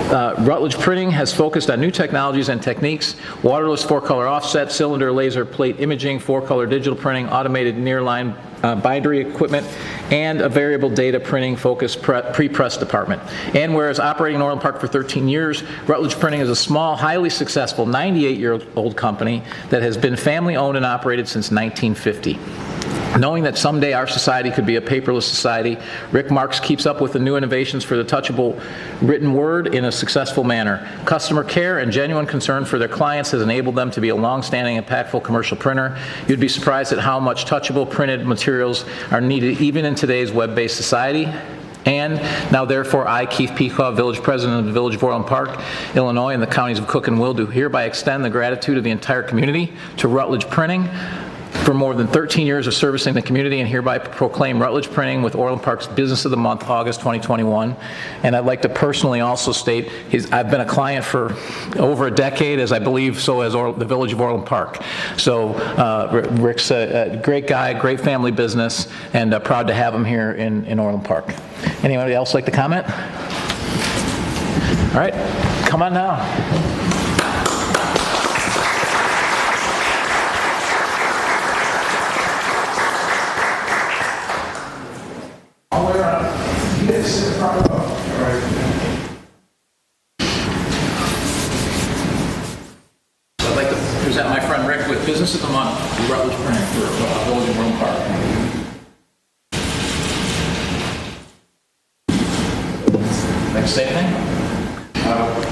Rutledge Printing has focused on new technologies and techniques: waterless 4-color offset, cylinder laser plate imaging, 4-color digital printing, automated nearline bindery equipment, and a variable data printing focused pre-press department. And whereas operating in Orland Park for 13 years, Rutledge Printing is a small, highly successful 98-year-old company that has been family-owned and operated since 1950. Knowing that someday our society could be a paperless society, Rick Marks keeps up with the new innovations for the touchable written word in a successful manner. Customer care and genuine concern for their clients has enabled them to be a long-standing, impactful commercial printer. You'd be surprised at how much touchable printed materials are needed even in today's web-based society. And now, therefore, I, Keith Peacock, Village President of the Village of Orland Park, Illinois, and the counties of Cook and Will, do hereby extend the gratitude of the entire community to Rutledge Printing for more than 13 years of servicing the community, and hereby proclaim Rutledge Printing with Orland Park's Business of the Month, August 2021. And I'd like to personally also state, I've been a client for over a decade, as I believe so has the Village of Orland Park. So Rick's a great guy, great family business, and proud to have him here in Orland Park. Anybody else like to comment? All right, come on now. I'd like to present my friend Rick with Business of the Month, Rutledge Printing for Village of Orland Park. Like to say anything?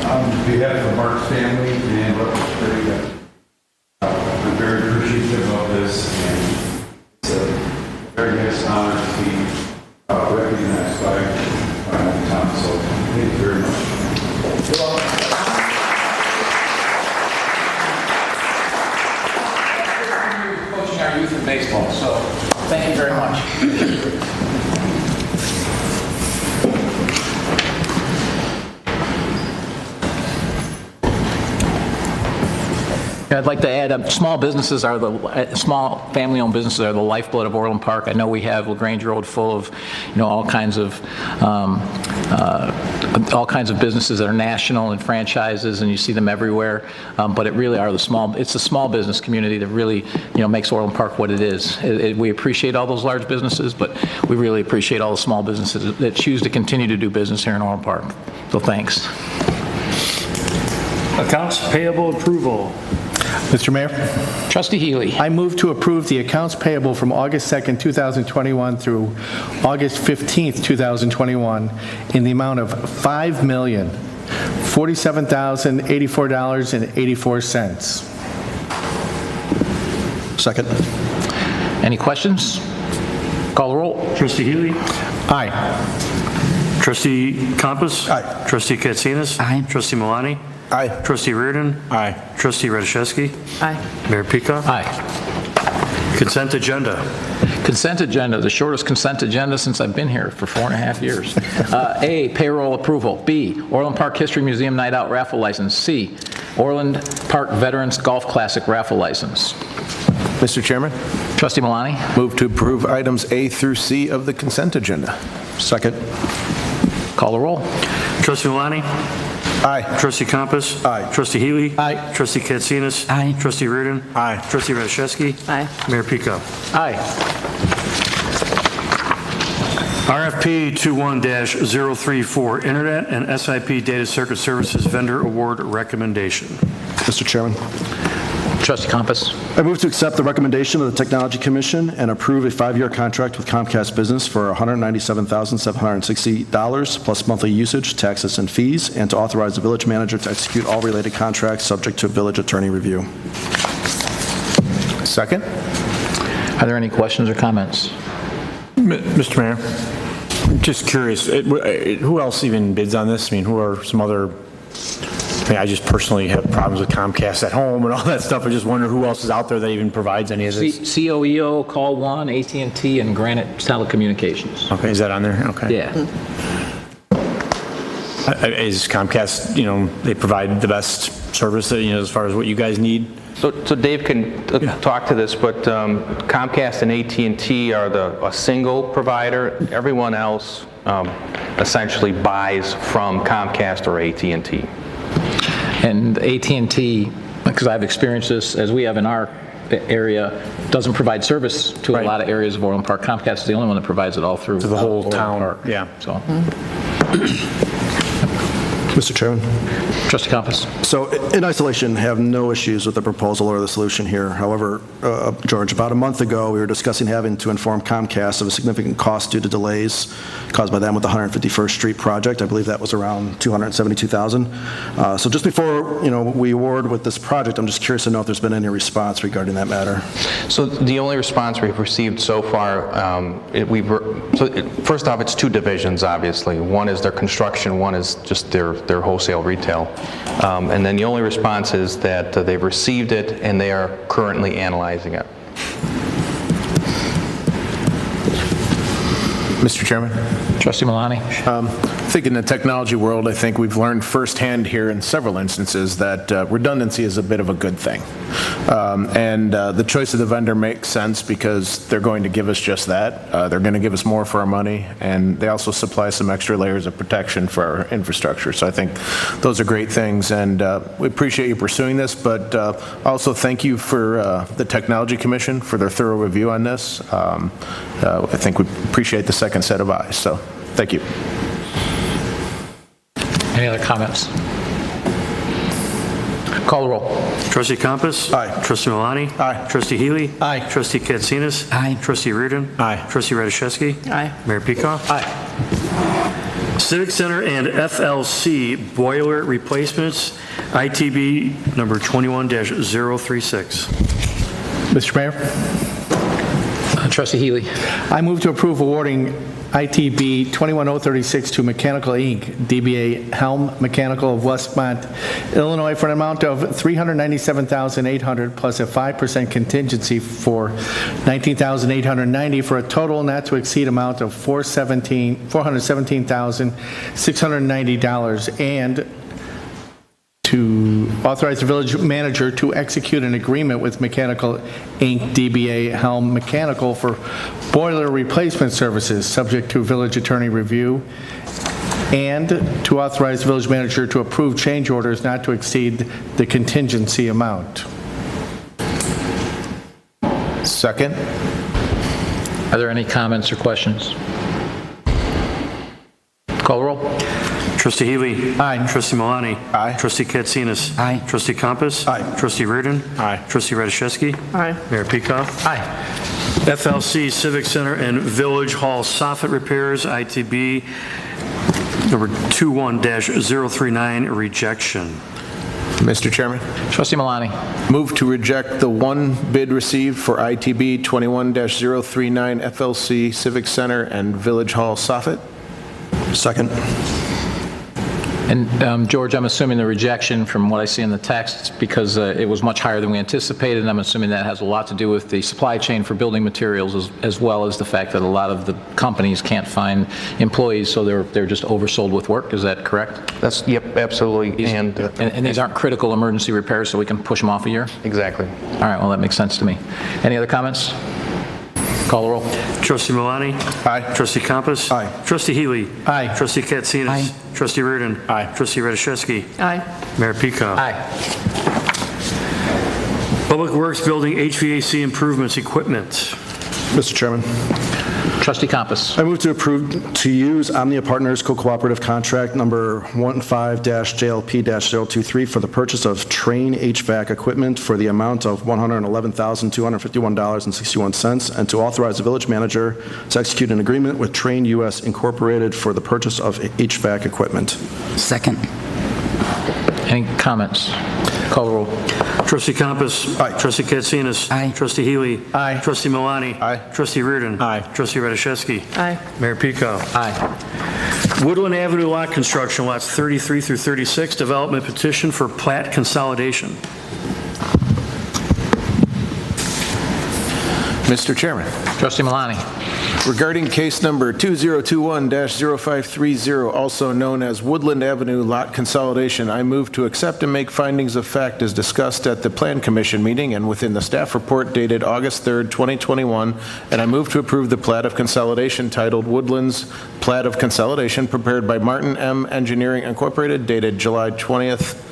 On behalf of the Marks family and Rutledge Printing, I'm very appreciative of this, and it's a very nice honor to be recognized by the town. So thank you very much. You're welcome. Coaching our youth in baseball, so thank you very much. I'd like to add, small businesses are small family-owned businesses are the lifeblood of Orland Park. I know we have LaGrange Road full of, all kinds of businesses that are national and franchises, and you see them everywhere. But it really are it's the small business community that really, makes Orland Park what it is. We appreciate all those large businesses, but we really appreciate all the small businesses that choose to continue to do business here in Orland Park. So thanks. Accounts payable approval. Mr. Mayor? Trustee Healy. I move to approve the accounts payable from August 2nd, 2021 through August 15th, 2021 in the amount of $5,047,084.84. Second. Any questions? Call the roll. Trustee Healy. Aye. Trustee Compass. Aye. Trustee Katsinas. Aye. Trustee Malani. Aye. Trustee Reardon. Aye. Trustee Radiszewski. Aye. Mayor Pika. Aye. Consent agenda. Consent agenda, the shortest consent agenda since I've been here for 4.5 years. A, payroll approval. B, Orland Park History Museum Night Out raffle license. C, Orland Park Veterans Golf Classic raffle license. Mr. Chairman, Trustee Malani. move to approve items A through C of the consent agenda. Second. Call the roll. Trustee Malani. Aye. Trustee Compass. Aye. Trustee Healy. Aye. Trustee Katsinas. Aye. Trustee Reardon. Aye. Trustee Radiszewski. Aye. Mayor Pika. Aye. RFP 21-034 Internet and SIP Data Circuit Services Vendor Award Recommendation. Mr. Chairman, Trustee Compass. I move to accept the recommendation of the Technology Commission and approve a 5-year contract with Comcast Business for $197,760 plus monthly usage, taxes, and fees, and to authorize the village manager to execute all related contracts subject to village attorney review. Second. Are there any questions or comments? Mr. Mayor, just curious, who else even bids on this? I mean, who are some other, I just personally have problems with Comcast at home and all that stuff. I just wonder who else is out there that even provides any of this. COEO, Call One, AT&T, and Granite Telecommunications. Okay, is that on there? Okay. Yeah. Is Comcast, they provide the best service, as far as what you guys need? So Dave can talk to this, but Comcast and AT&T are a single provider. Everyone else essentially buys from Comcast or AT&T. And AT&T, because I've experienced this, as we have in our area, doesn't provide service to a lot of areas of Orland Park. Comcast is the only one that provides it all through To the whole Orland town. Park. Yeah. So. Mr. Chairman. Trustee Compass. So in isolation, have no issues with the proposal or the solution here. However, George, about a month ago, we were discussing having to inform Comcast of a significant cost due to delays caused by them with the 151st Street project. I believe that was around $272,000. So just before, we award with this project, I'm just curious to know if there's been any response regarding that matter. So the only response we've received so far, first off, it's two divisions, obviously. One is their construction, one is just their wholesale retail. And then the only response is that they've received it and they are currently analyzing it. Mr. Chairman. Trustee Malani. I think in the technology world, I think we've learned firsthand here in several instances that redundancy is a bit of a good thing. And the choice of the vendor makes sense because they're going to give us just that. They're going to give us more for our money, and they also supply some extra layers of protection for our infrastructure. So I think those are great things, and we appreciate you pursuing this, but also thank you for the Technology Commission for their thorough review on this. I think we appreciate the second set of eyes, so thank you. Any other comments? Call the roll. Trustee Compass. Aye. Trustee Malani. Aye. Trustee Healy. Aye. Trustee Katsinas. Aye. Trustee Reardon. Aye. Trustee Radiszewski. Aye. Mayor Pika. Aye. Civic Center and FLC boiler replacements, ITB number 21-036. Mr. Mayor, Trustee Healy. I move to approve awarding ITB 21036 to Mechanical Inc., DBA Helm Mechanical of Westmont, Illinois, for an amount of $397,800 plus a 5% contingency for $19,890 for a total not to exceed amount of $417,690, and to authorize the village manager to execute an agreement with Mechanical Inc., DBA Helm Mechanical for boiler replacement services, subject to village attorney review, and to authorize the village manager to approve change orders not to exceed the contingency amount. Second. Are there any comments or questions? Call the roll. Trustee Healy. Aye. Trustee Malani. Aye. Trustee Katsinas. Aye. Trustee Compass. Aye. Trustee Reardon. Aye. Trustee Radiszewski. Aye. Mayor Peacock. Aye. FLC Civic Center and Village Hall soffit repairs, ITB number 21-039, rejection. Mr. Chairman, Trustee Malani. move to reject the one bid received for ITB 21-039 FLC Civic Center and Village Hall soffit. Second. And George, I'm assuming the rejection, from what I see in the text, because it was much higher than we anticipated, and I'm assuming that has a lot to do with the supply chain for building materials, as well as the fact that a lot of the companies can't find employees, so they're just oversold with work. Is that correct? That's, yep, absolutely. And these aren't critical emergency repairs, so we can push them off a year? exactly. All right, well, that makes sense to me. Any other comments? Call the roll. Trustee Malani. Aye. Trustee Compass. Aye. Trustee Healy. Aye. Trustee Katsinas. Aye. Trustee Reardon. Aye. Trustee Radiszewski. Aye. Mayor Peacock. Aye. Public Works Building HVAC improvements equipment. Mr. Chairman, Trustee Compass. I move to approve to use Omnia Partners Co-Cooperative Contract number 15-JLP-023 for the purchase of Train HVAC equipment for the amount of $111,251.61, and to authorize the village manager to execute an agreement with Train US Incorporated for the purchase of HVAC equipment. Second. Any comments? Call the roll. Trustee Compass. Aye. Trustee Katsinas. Aye. Trustee Healy. Aye. Trustee Malani. Aye. Trustee Reardon. Aye. Trustee Radiszewski. Aye. Mayor Peacock. Aye. Woodland Avenue lot construction, lots 33 through 36, development petition for plat consolidation. Mr. Chairman, Trustee Malani. regarding case number 2021-0530, also known as Woodland Avenue lot consolidation, I move to accept and make findings of fact as discussed at the Plan Commission meeting and within the staff report dated August 3rd, 2021, and I move to approve the plat of consolidation titled Woodlands Plat of Consolidation prepared by Martin M. Engineering Incorporated dated July 20th,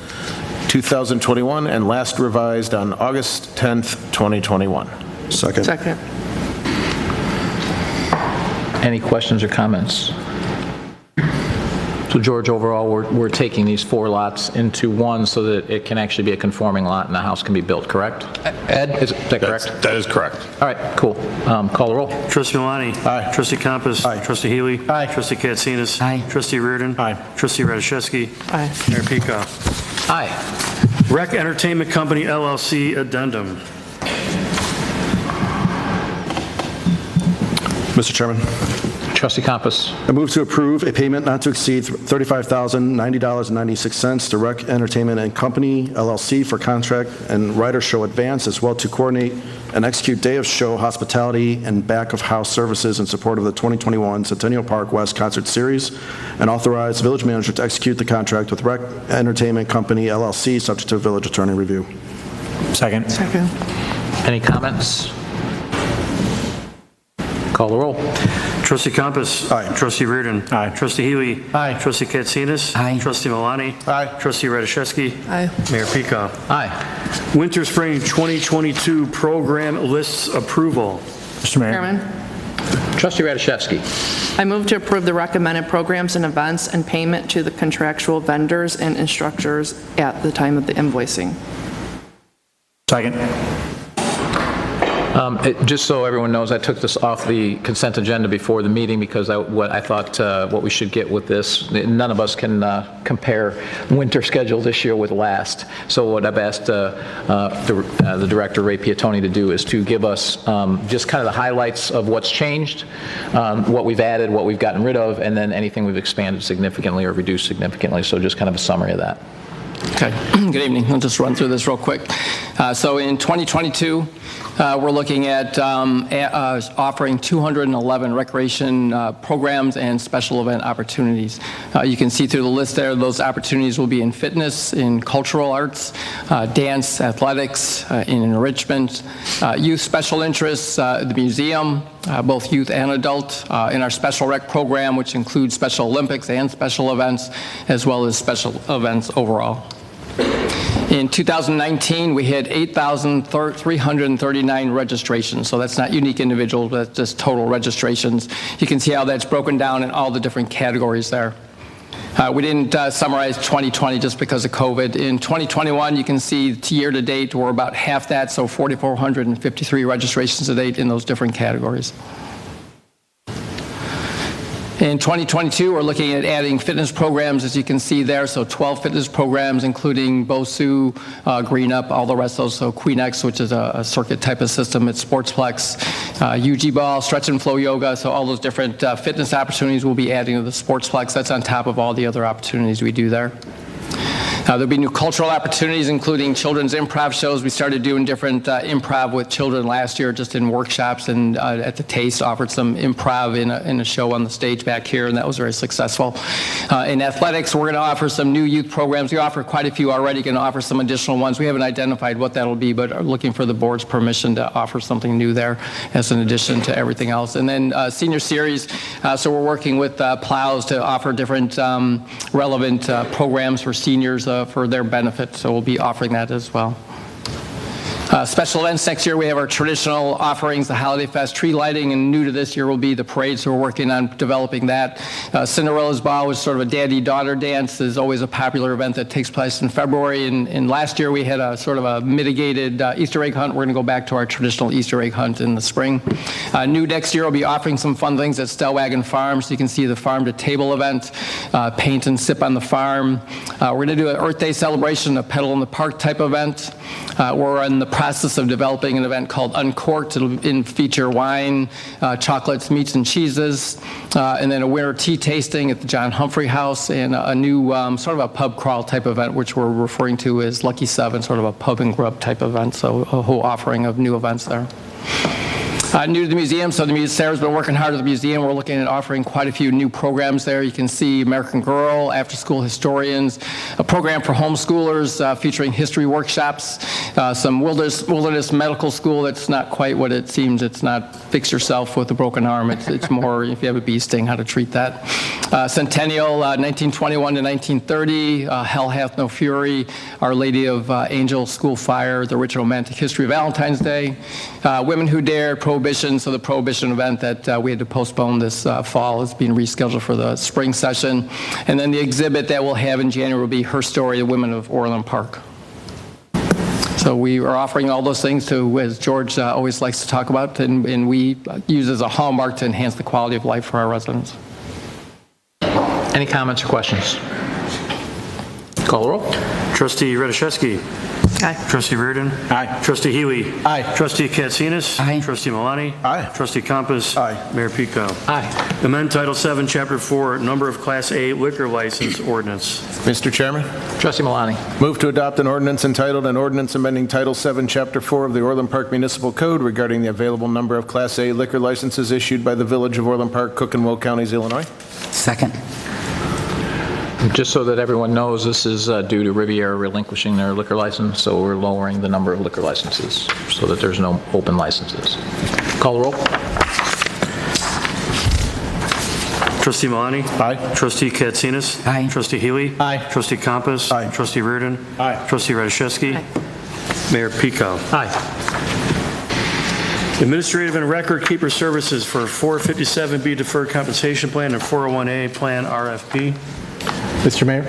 2021, and last revised on August 10th, 2021. Second. Second. Any questions or comments? So George, overall, we're taking these 4 lots into one so that it can actually be a conforming lot and the house can be built, correct? Ed, is that correct? That is correct. All right, cool. Call the roll. Trustee Malani. Aye. Trustee Compass. Aye. Trustee Healy. Aye. Trustee Katsinas. Aye. Trustee Reardon. Aye. Trustee Radiszewski. Aye. Mayor Peacock. Aye. Rec Entertainment Company LLC addendum. Mr. Chairman, Trustee Compass. I move to approve a payment not to exceed $35,090.96 to Rec Entertainment and Company, LLC, for contract and rider show advance, as well to coordinate and execute day of show hospitality and back-of-house services in support of the 2021 Centennial Park West Concert Series, and authorize the village manager to execute the contract with Rec Entertainment Company, LLC, subject to village attorney review. Second. Second. Any comments? Call the roll. Trustee Compass. Aye. Trustee Reardon. Aye. Trustee Healy. Aye. Trustee Katsinas. Aye. Trustee Malani. Aye. Trustee Radiszewski. Aye. Mayor Peacock. Aye. Winter Spring 2022 program lists approval. Mr. Mayor. Chairman, Trustee Radiszewski. I move to approve the recommended programs and events and payment to the contractual vendors and instructors at the time of the invoicing. Second. Just so everyone knows, I took this off the consent agenda before the meeting because what I thought what we should get with this, none of us can compare winter schedule this year with last. So what I've asked the director, Ray Piattoni, to do is to give us just kind of the highlights of what's changed, what we've added, what we've gotten rid of, and then anything we've expanded significantly or reduced significantly. So just kind of a summary of that. Okay, good evening. I'll just run through this real quick. So in 2022, We're looking at offering 211 recreation programs and special event opportunities. You can see through the list there, those opportunities will be in fitness, in cultural arts, dance, athletics, in enrichment, youth special interests, the museum, both youth and adult, in our special rec program, which includes Special Olympics and special events, as well as special events overall. In 2019, we had 8,339 registrations, so that's not unique individuals, but that's just total registrations. You can see how that's broken down in all the different categories there. We didn't summarize 2020 just because of COVID. In 2021, you can see year to date, we're about half that, so 4,453 registrations to date in those different categories. In 2022, we're looking at adding fitness programs, as you can see there, so 12 fitness programs, including BOSU, Green Up, all the rest of those, so Queen-X, which is a circuit type of system, it's Sportsplex, UG Ball, Stretch and Flow Yoga, so all those different fitness opportunities we'll be adding to the Sportsplex. That's on top of all the other opportunities we do there. There'll be new cultural opportunities, including children's improv shows. We started doing different improv with children last year, just in workshops, and at the Taste offered some improv in a show on the stage back here, and that was very successful. In athletics, we're going to offer some new youth programs. We offer quite a few already, going to offer some additional ones. We haven't identified what that'll be, but are looking for the board's permission to offer something new there as an addition to everything else. And then senior series, so we're working with Plows to offer different relevant programs for seniors for their benefit, so we'll be offering that as well. Special events next year, we have our traditional offerings, the Holiday Fest, tree lighting, and new to this year will be the parade, so we're working on developing that. Cinderella's Ball, which is sort of a daddy-daughter dance, is always a popular event that takes place in February, and last year we had a sort of a mitigated Easter egg hunt. We're going to go back to our traditional Easter egg hunt in the spring. New next year, we'll be offering some fun things at Stellwagen Farm, so you can see the farm-to-table event, paint and sip on the farm. We're going to do an Earth Day celebration, a pedal in the park type event. We're in the process of developing an event called Uncorked. It'll feature wine, chocolates, meats, and cheeses, and then a winter tea tasting at the John Humphrey House, and a new sort of a pub crawl type event, which we're referring to as Lucky 7, sort of a pub and grub type event, so a whole offering of new events there. New to the museum, so Sarah's been working hard at the museum. We're looking at offering quite a few new programs there. You can see American Girl, After School Historians, a program for homeschoolers featuring history workshops, some wilderness medical school that's not quite what it seems. It's not fix yourself with a broken arm. It's more if you have a bee sting, how to treat that. Centennial, 1921 to 1930, Hell Hath No Fury, Our Lady of Angel School Fire, the Rich Romantic History of Valentine's Day, Women Who Dared, Prohibition, so the Prohibition event that we had to postpone this fall is being rescheduled for the spring session. And then the exhibit that we'll have in January will be Her Story, the Women of Orland Park. So we are offering all those things to, as George always likes to talk about, and we use as a hallmark to enhance the quality of life for our residents. Any comments or questions? Call the roll. Trustee Radiszewski. Aye. Trustee Reardon. Aye. Trustee Healy. Aye. Trustee Katsinas. Aye. Trustee Malani. Aye. Trustee Compass. Aye. Mayor Pico. Aye. Amend Title 7, Chapter 4, Number of Class A Liquor License Ordinance. Mr. Chairman, Trustee Malani. move to adopt an ordinance entitled an ordinance amending Title 7, Chapter 4 of the Orland Park Municipal Code regarding the available number of Class A liquor licenses issued by the Village of Orland Park, Cook and Will Counties, Illinois. Second. Just so that everyone knows, this is due to Riviera relinquishing their liquor license, so we're lowering the number of liquor licenses so that there's no open licenses. Call the roll. Trustee Malani. Aye. Trustee Katsinas. Aye. Trustee Healy. Aye. Trustee Compass. Aye. Trustee Reardon. Aye. Trustee Radiszewski. Aye. Mayor Pico. Aye. Administrative and Record Keeper Services for 457B Deferred Compensation Plan and 401A Plan RFP. Mr. Mayor,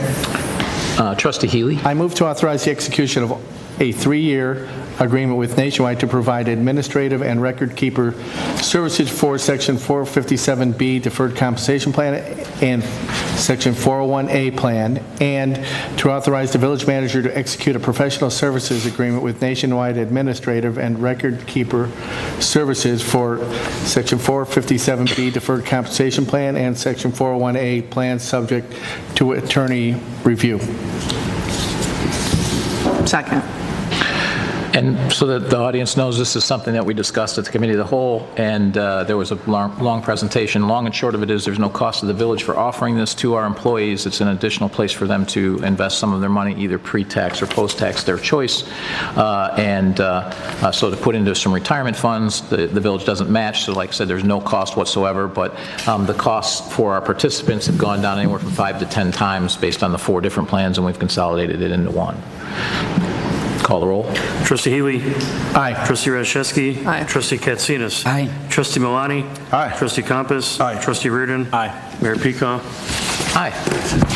Trustee Healy. I move to authorize the execution of a 3-year agreement with Nationwide to provide administrative and record keeper services for Section 457B Deferred Compensation Plan and Section 401A Plan, and to authorize the village manager to execute a professional services agreement with Nationwide administrative and record keeper services for Section 457B Deferred Compensation Plan and Section 401A Plan subject to attorney review. Second. And so that the audience knows, this is something that we discussed at the Committee of the Whole, and there was a long presentation. Long and short of it is there's no cost to the village for offering this to our employees. It's an additional place for them to invest some of their money, either pre-tax or post-tax, their choice. So to put into some retirement funds, the village doesn't match, so like I said, there's no cost whatsoever, but the costs for our participants have gone down anywhere from 5 to 10 times based on the 4 different plans, and we've consolidated it into one. Call the roll. Trustee Healy. Aye. Trustee Rashevsky. Aye. Trustee Katsinas. Aye. Trustee Milani. Aye. Trustee Compass. Aye. Trustee Reardon. Aye. Mayor Peacock. Aye.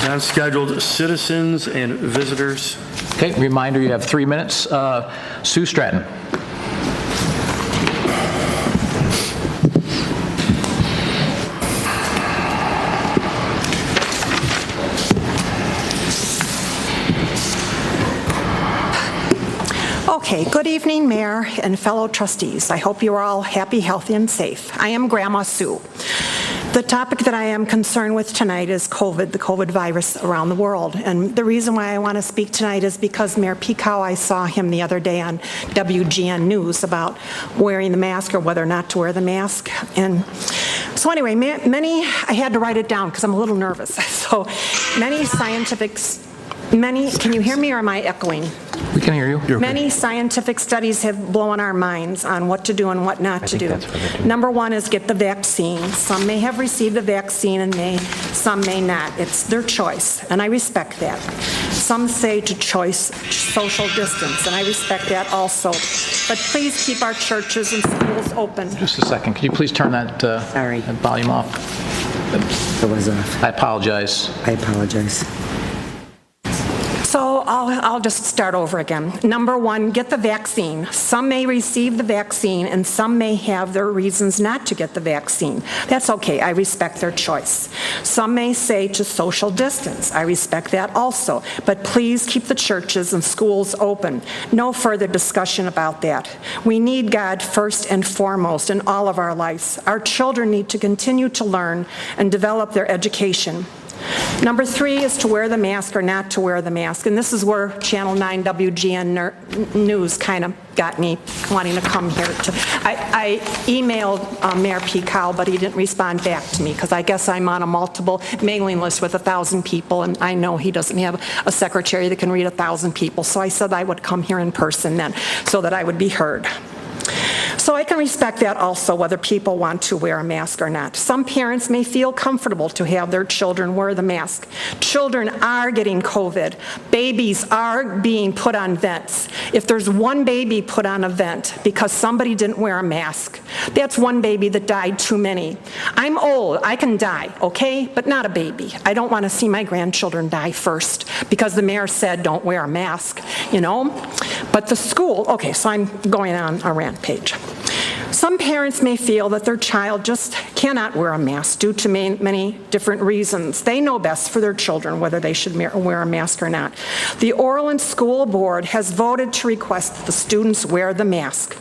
Non-scheduled citizens and visitors. Okay, reminder, you have 3 minutes. Sue Stratton. Okay, good evening, Mayor and fellow trustees. I hope you are all happy, healthy, and safe. I am Grandma Sue. The topic that I am concerned with tonight is COVID, the COVID virus around the world. And the reason why I want to speak tonight is because Mayor Peacock, I saw him the other day on WGN News about wearing the mask or whether or not to wear the mask. And so anyway, I had to write it down because I'm a little nervous. So many can you hear me or am I echoing? We can hear you. Many scientific studies have blown our minds on what to do and what not to do. Number 1 is get the vaccine. Some may have received the vaccine and some may not. It's their choice, and I respect that. Some say to choice social distance, and I respect that also. But please keep our churches and schools open. Just a second. Could you please turn that, Sorry. that volume off? It was off. I apologize. I apologize. So I'll just start over again. Number 1, get the vaccine. Some may receive the vaccine and some may have their reasons not to get the vaccine. That's okay, I respect their choice. Some may say to social distance. I respect that also. But please keep the churches and schools open. No further discussion about that. We need God first and foremost in all of our lives. Our children need to continue to learn and develop their education. Number 3 is to wear the mask or not to wear the mask. And this is where Channel 9 WGN News kind of got me wanting to come here. I emailed Mayor Peacock, but he didn't respond back to me because I guess I'm on a multiple mailing list with 1,000 people, and I know he doesn't have a secretary that can read 1,000 people. So I said I would come here in person then so that I would be heard. So I can respect that also, whether people want to wear a mask or not. Some parents may feel comfortable to have their children wear the mask. Children are getting COVID. Babies are being put on vents. If there's one baby put on a vent because somebody didn't wear a mask, that's one baby that died too many. I'm old, I can die, okay? But not a baby. I don't want to see my grandchildren die first because the mayor said don't wear a mask, you know? But the school, okay, so I'm going on a rant page. Some parents may feel that their child just cannot wear a mask due to many different reasons. They know best for their children whether they should wear a mask or not. The Orland School Board has voted to request that the students wear the mask.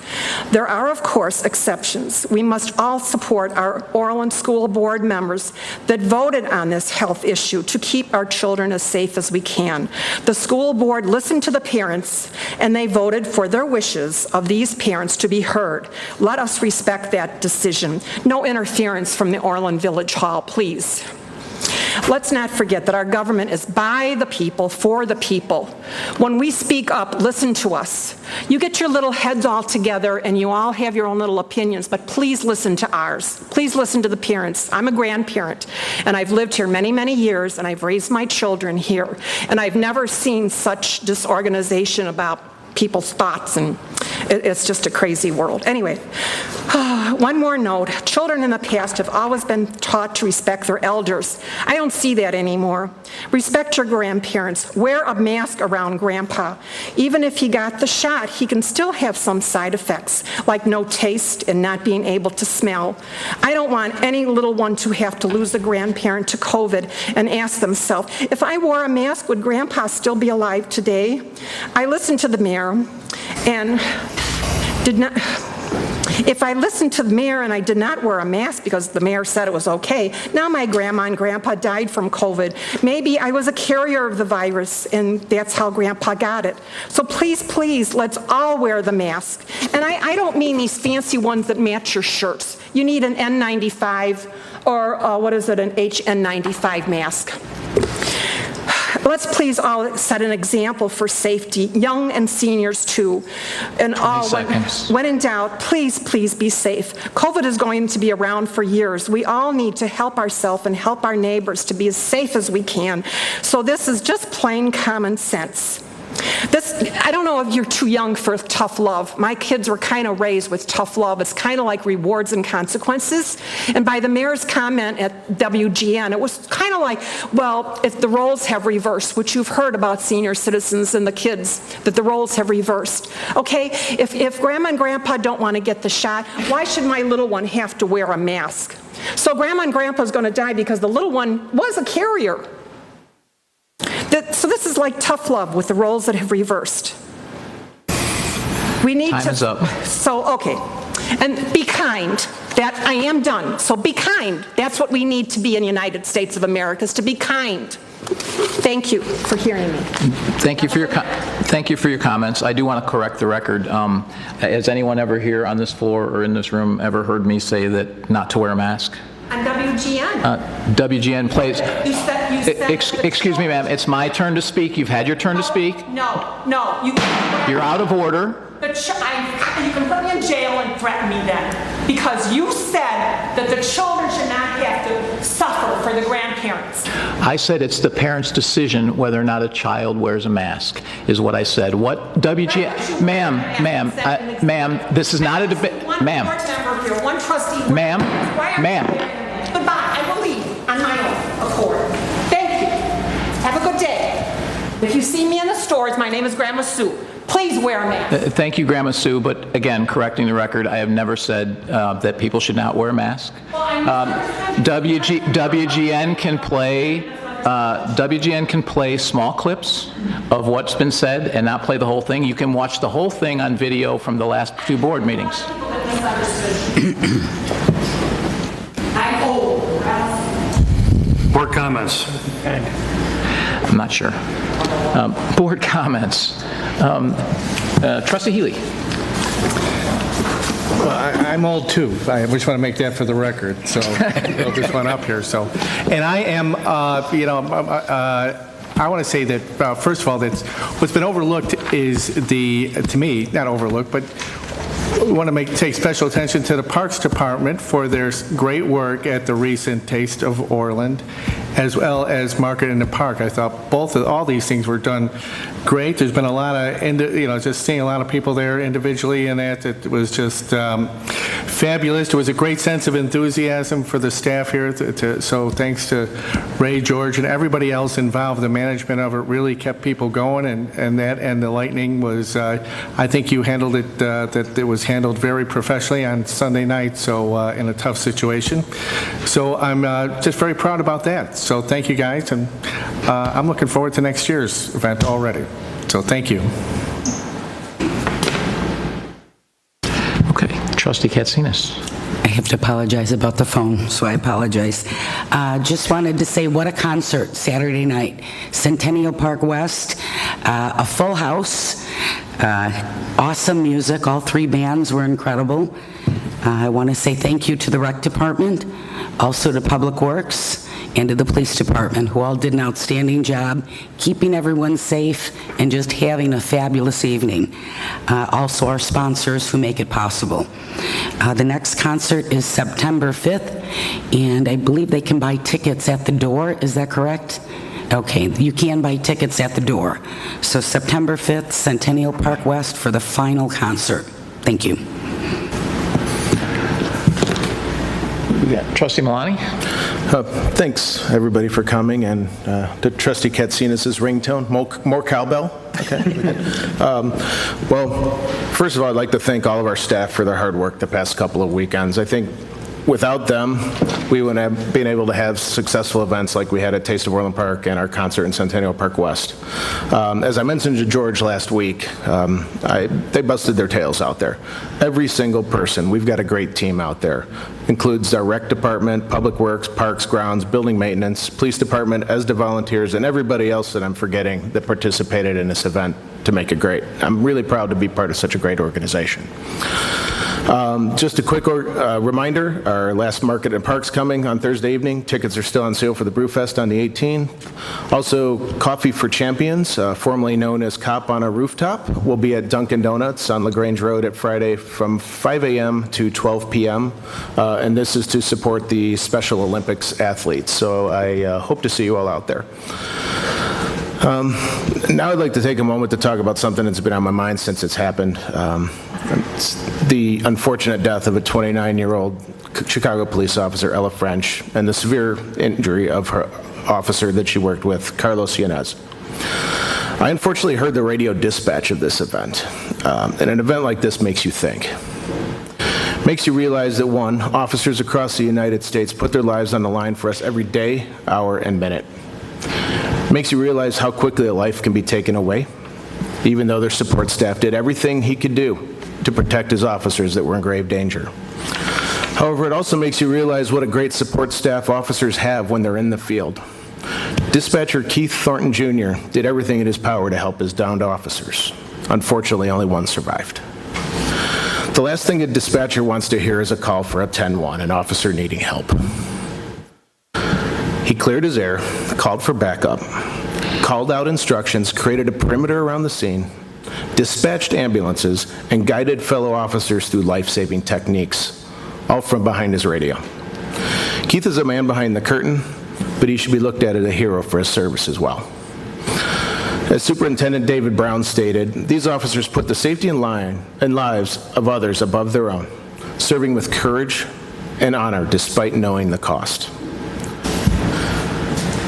There are, of course, exceptions. We must all support our Orland School Board members that voted on this health issue to keep our children as safe as we can. The school board listened to the parents, and they voted for their wishes of these parents to be heard. Let us respect that decision. No interference from the Orland Village Hall, please. Let's not forget that our government is by the people, for the people. When we speak up, listen to us. You get your little heads all together and you all have your own little opinions, but please listen to ours. Please listen to the parents. I'm a grandparent, and I've lived here many, many years, and I've raised my children here, and I've never seen such disorganization about people's thoughts, and it's just a crazy world. Anyway, one more note. Children in the past have always been taught to respect their elders. I don't see that anymore. Respect your grandparents. Wear a mask around Grandpa. Even if he got the shot, he can still have some side effects, like no taste and not being able to smell. I don't want any little one to have to lose a grandparent to COVID and ask themselves, if I wore a mask, would Grandpa still be alive today? I listened to the mayor and If I listened to the mayor and I did not wear a mask because the mayor said it was okay, now my grandma and grandpa died from COVID. Maybe I was a carrier of the virus and that's how grandpa got it. So please, please, let's all wear the mask. And I don't mean these fancy ones that match your shirts. You need an N95 or an HN95 mask. Let's please all set an example for safety, young and seniors too. And all, when in doubt, please, please be safe. COVID is going to be around for years. We all need to help ourselves and help our neighbors to be as safe as we can. So this is just plain common sense. I don't know if you're too young for tough love. My kids were kind of raised with tough love. It's kind of like rewards and consequences. And by the mayor's comment at WGN, it was kind of like, well, if the roles have reversed, which you've heard about senior citizens and the kids, that the roles have reversed. Okay, if grandma and grandpa don't want to get the shot, why should my little one have to wear a mask? So grandma and grandpa's going to die because the little one was a carrier. So this is like tough love with the roles that have reversed. We need Time is up. So, okay. And be kind. That I am done. So be kind. That's what we need to be in the United States of America, is to be kind. Thank you for hearing me. Thank you for your comments. I do want to correct the record. Has anyone ever here on this floor or in this room ever heard me say that not to wear a mask? On WGN. WGN plays. You said excuse me, ma'am. It's my turn to speak. You've had your turn to speak. No. You're out of order. You can put me in jail and threaten me then, because you said that the children should not have to suffer for the grandparents. I said it's the parent's decision whether or not a child wears a mask, is what I said. What WGN, ma'am, this is not a debate, ma'am. One trustee. Ma'am. Goodbye. I will leave on my own accord. Thank you. Have a good day. If you see me in the stores, my name is Grandma Sue. Please wear a mask. Thank you, Grandma Sue, but again, correcting the record, I have never said that people should not wear a mask. WGN can play small clips of what's been said and not play the whole thing. You can watch the whole thing on video from the last 2 board meetings. I'm old. Board comments. I'm not sure. Board comments. Trustee Healy. Well, I'm old too. I just want to make that for the record. So I'll just one up here. So, and I am, I want to say that first of all, that what's been overlooked is to me, not overlooked, but we want to take special attention to the Parks Department for their great work at the recent Taste of Orland, as well as Market in the Park. I thought all these things were done great. There's been a lot of, just seeing a lot of people there individually, and it was just fabulous. There was a great sense of enthusiasm for the staff here. So thanks to Ray, George, and everybody else involved. The management of it really kept people going, and the lightning was. I think you handled it. That it was handled very professionally on Sunday night. So in a tough situation. So I'm just very proud about that. So thank you guys, and I'm looking forward to next year's event already. So thank you. Okay, Trustee Katsinas. I have to apologize about the phone, so I apologize. Just wanted to say what a concert Saturday night. Centennial Park West, a full house, awesome music. All 3 bands were incredible. I want to say thank you to the Rec Department, also to Public Works, and to the Police Department, who all did an outstanding job keeping everyone safe and just having a fabulous evening. Also our sponsors who make it possible. The next concert is September 5th, and I believe they can buy tickets at the door. Is that correct? Okay, you can buy tickets at the door. So September 5th, Centennial Park West for the final concert. Thank you. Trustee Malani. Thanks, everybody, for coming, and to Trustee Katsinas' ringtone, more cowbell. Okay. Well, first of all, I'd like to thank all of our staff for their hard work the past couple of weekends. I think without them, we wouldn't have been able to have successful events like we had at Taste of Orland Park and our concert in Centennial Park West. As I mentioned to George last week, they busted their tails out there. Every single person, we've got a great team out there. Includes our rec department, public works, parks, grounds, building maintenance, police department, ESDA volunteers, and everybody else that I'm forgetting that participated in this event to make it great. I'm really proud to be part of such a great organization. Just a quick reminder, our last Market and Parks coming on Thursday evening. Tickets are still on sale for the Brewfest on the 18th. Also, Coffee for Champions, formerly known as Cop on a Rooftop, will be at Dunkin' Donuts on LaGrange Road at Friday from 5 a.m. to 12 p.m. And this is to support the Special Olympics athletes. So I hope to see you all out there. Now I'd like to take a moment to talk about something that's been on my mind since it's happened. It's the unfortunate death of a 29-year-old Chicago police officer, Ella French, and the severe injury of her officer that she worked with, Carlos Yanez. I unfortunately heard the radio dispatch of this event, and an event like this makes you think. Makes you realize that, one, officers across the United States put their lives on the line for us every day, hour, and minute. Makes you realize how quickly a life can be taken away, even though their support staff did everything he could do to protect his officers that were in grave danger. However, it also makes you realize what a great support staff officers have when they're in the field. Dispatcher Keith Thornton Jr. did everything in his power to help his downed officers. Unfortunately, only one survived. The last thing a dispatcher wants to hear is a call for a 10-1, an officer needing help. He cleared his air, called for backup, called out instructions, created a perimeter around the scene, dispatched ambulances, and guided fellow officers through life-saving techniques, all from behind his radio. Keith is a man behind the curtain, but he should be looked at as a hero for his service as well. As Superintendent David Brown stated, these officers put the safety and lives of others above their own, serving with courage and honor despite knowing the cost.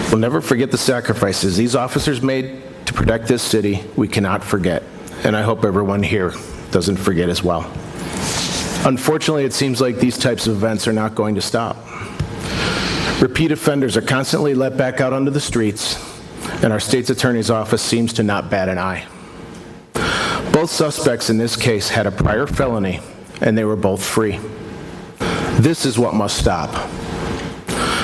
We'll never forget the sacrifices these officers made to protect this city. We cannot forget, and I hope everyone here doesn't forget as well. Unfortunately, it seems like these types of events are not going to stop. Repeat offenders are constantly let back out onto the streets, and our state's attorney's office seems to not bat an eye. Both suspects in this case had a prior felony, and they were both free. This is what must stop.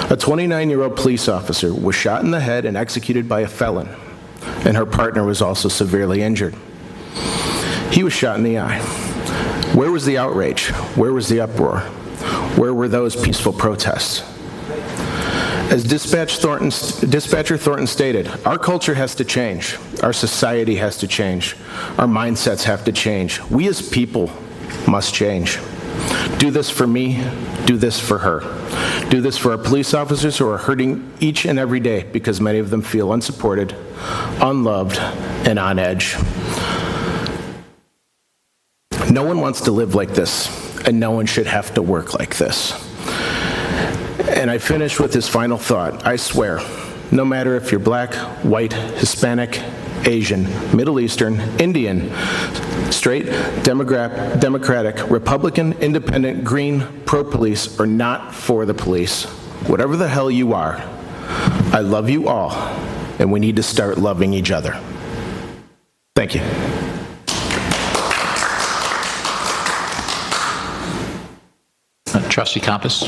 A 29-year-old police officer was shot in the head and executed by a felon, and her partner was also severely injured. He was shot in the eye. Where was the outrage? Where was the uproar? Where were those peaceful protests? As Dispatcher Thornton stated, our culture has to change. Our society has to change. Our mindsets have to change. We as people must change. Do this for me, do this for her. Do this for our police officers who are hurting each and every day because many of them feel unsupported, unloved, and on edge. No one wants to live like this, and no one should have to work like this. And I finish with this final thought. I swear, no matter if you're black, white, Hispanic, Asian, Middle Eastern, Indian, straight, Democratic, Republican, Independent, Green, pro-police, or not for the police, whatever the hell you are, I love you all, and we need to start loving each other. Thank you. Trustee Compass.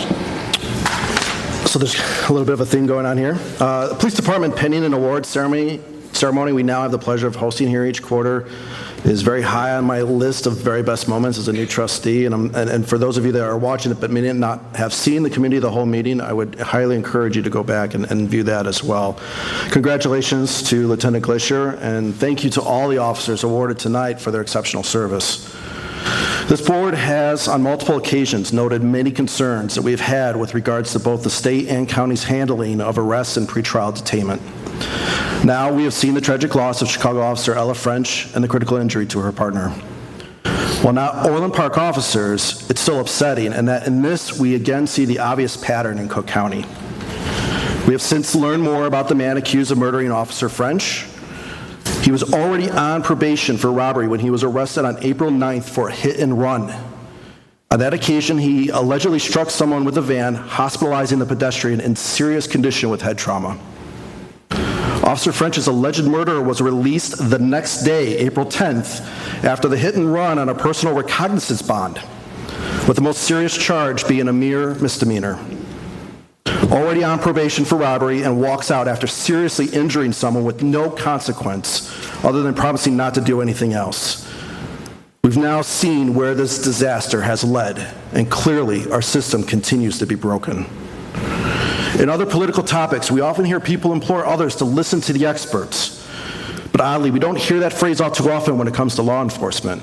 So there's a little bit of a theme going on here. The Police Department pending an award ceremony we now have the pleasure of hosting here each quarter is very high on my list of very best moments as a new trustee. And for those of you that are watching it but may not have seen the committee the whole meeting, I would highly encourage you to go back and view that as well. Congratulations to Lieutenant Glacier, and thank you to all the officers awarded tonight for their exceptional service. This board has on multiple occasions noted many concerns that we've had with regards to both the state and county's handling of arrests and pretrial detainment. Now we have seen the tragic loss of Chicago officer Ella French and the critical injury to her partner. While not Orland Park officers, it's still upsetting, and that in this we again see the obvious pattern in Cook County. We have since learned more about the man accused of murdering Officer French. He was already on probation for robbery when he was arrested on April 9th for a hit and run. On that occasion, he allegedly struck someone with a van, hospitalizing the pedestrian in serious condition with head trauma. Officer French's alleged murderer was released the next day, April 10th, after the hit and run on a personal recognizance bond, with the most serious charge being a mere misdemeanor. Already on probation for robbery, and walks out after seriously injuring someone with no consequence other than promising not to do anything else. We've now seen where this disaster has led, and clearly our system continues to be broken. In other political topics, we often hear people implore others to listen to the experts. But oddly, we don't hear that phrase all too often when it comes to law enforcement.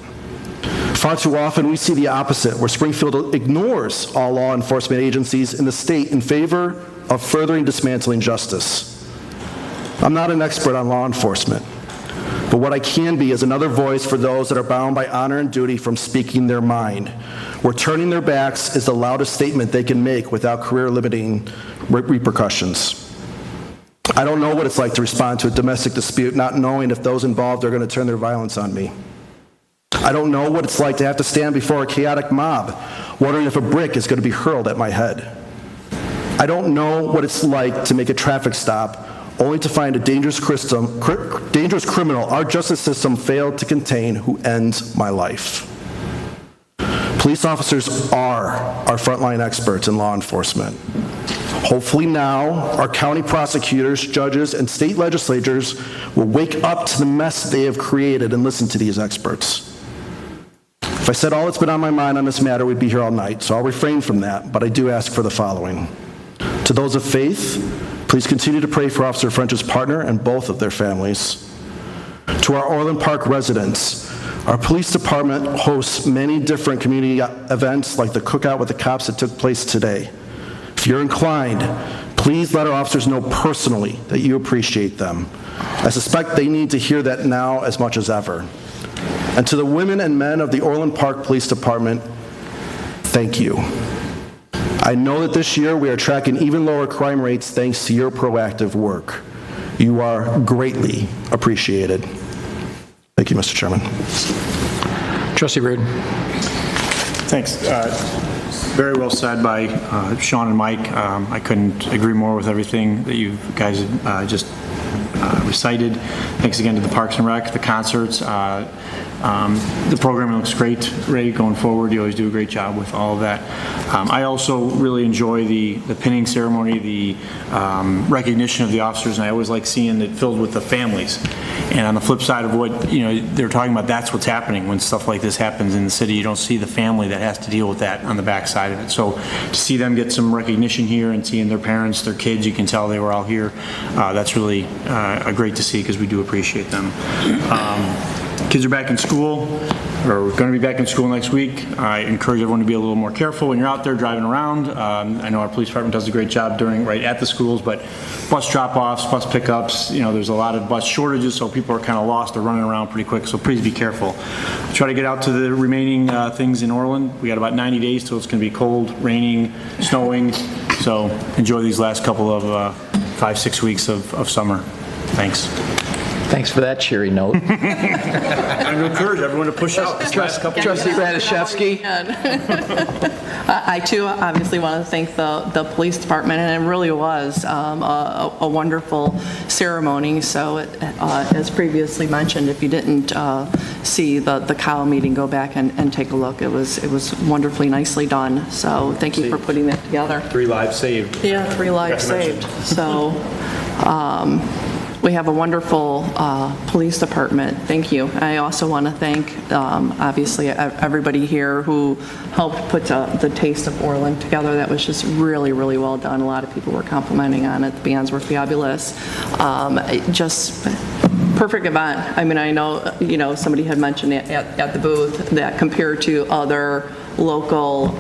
Far too often, we see the opposite, where Springfield ignores all law enforcement agencies in the state in favor of furthering dismantling justice. I'm not an expert on law enforcement, but what I can be is another voice for those that are bound by honor and duty from speaking their mind, where turning their backs is the loudest statement they can make without career-limiting repercussions. I don't know what it's like to respond to a domestic dispute not knowing if those involved are going to turn their violence on me. I don't know what it's like to have to stand before a chaotic mob, wondering if a brick is going to be hurled at my head. I don't know what it's like to make a traffic stop only to find a dangerous criminal our justice system failed to contain who ends my life. Police officers are our frontline experts in law enforcement. Hopefully now, our county prosecutors, judges, and state legislators will wake up to the mess they have created and listen to these experts. If I said all that's been on my mind on this matter, we'd be here all night, so I'll refrain from that, but I do ask for the following. To those of faith, please continue to pray for Officer French's partner and both of their families. To our Orland Park residents, our police department hosts many different community events like the cookout with the cops that took place today. If you're inclined, please let our officers know personally that you appreciate them. I suspect they need to hear that now as much as ever. And to the women and men of the Orland Park Police Department, thank you. I know that this year we are tracking even lower crime rates thanks to your proactive work. You are greatly appreciated. Thank you, Mr. Chairman. Trustee Reed. Thanks. Very well said by Sean and Mike. I couldn't agree more with everything that you guys just recited. Thanks again to the Parks and Rec, the concerts. The program looks great, Ray, going forward. You always do a great job with all of that. I also really enjoy the pinning ceremony, the recognition of the officers, and I always like seeing it filled with the families. And on the flip side of what they're talking about, that's what's happening when stuff like this happens in the city. You don't see the family that has to deal with that on the backside of it. So to see them get some recognition here and seeing their parents, their kids, you can tell they were all here. That's really great to see because we do appreciate them. Kids are back in school, or going to be back in school next week. I encourage everyone to be a little more careful when you're out there driving around. I know our police department does a great job right at the schools, but bus drop-offs, bus pickups, there's a lot of bus shortages, so people are kind of lost. They're running around pretty quick, so please be careful. Try to get out to the remaining things in Orland. We got about 90 days till it's going to be cold, raining, snowing, so enjoy these last couple of 5-6 weeks of summer. Thanks. Thanks for that cheery note. I'm going to encourage everyone to push out. Trustee Radiszewski. I too obviously want to thank the police department, and it really was a wonderful ceremony. So as previously mentioned, if you didn't see the cow meeting, go back and take a look. It was wonderfully nicely done. So thank you for putting that together. 3 lives saved. Yeah, 3 lives saved. So we have a wonderful police department. Thank you. I also want to thank, obviously, everybody here who helped put the Taste of Orland together. That was just really, really well done. A lot of people were complimenting on it. The bands were fabulous. Just perfect event. I mean, I know, somebody had mentioned at the booth that compared to other local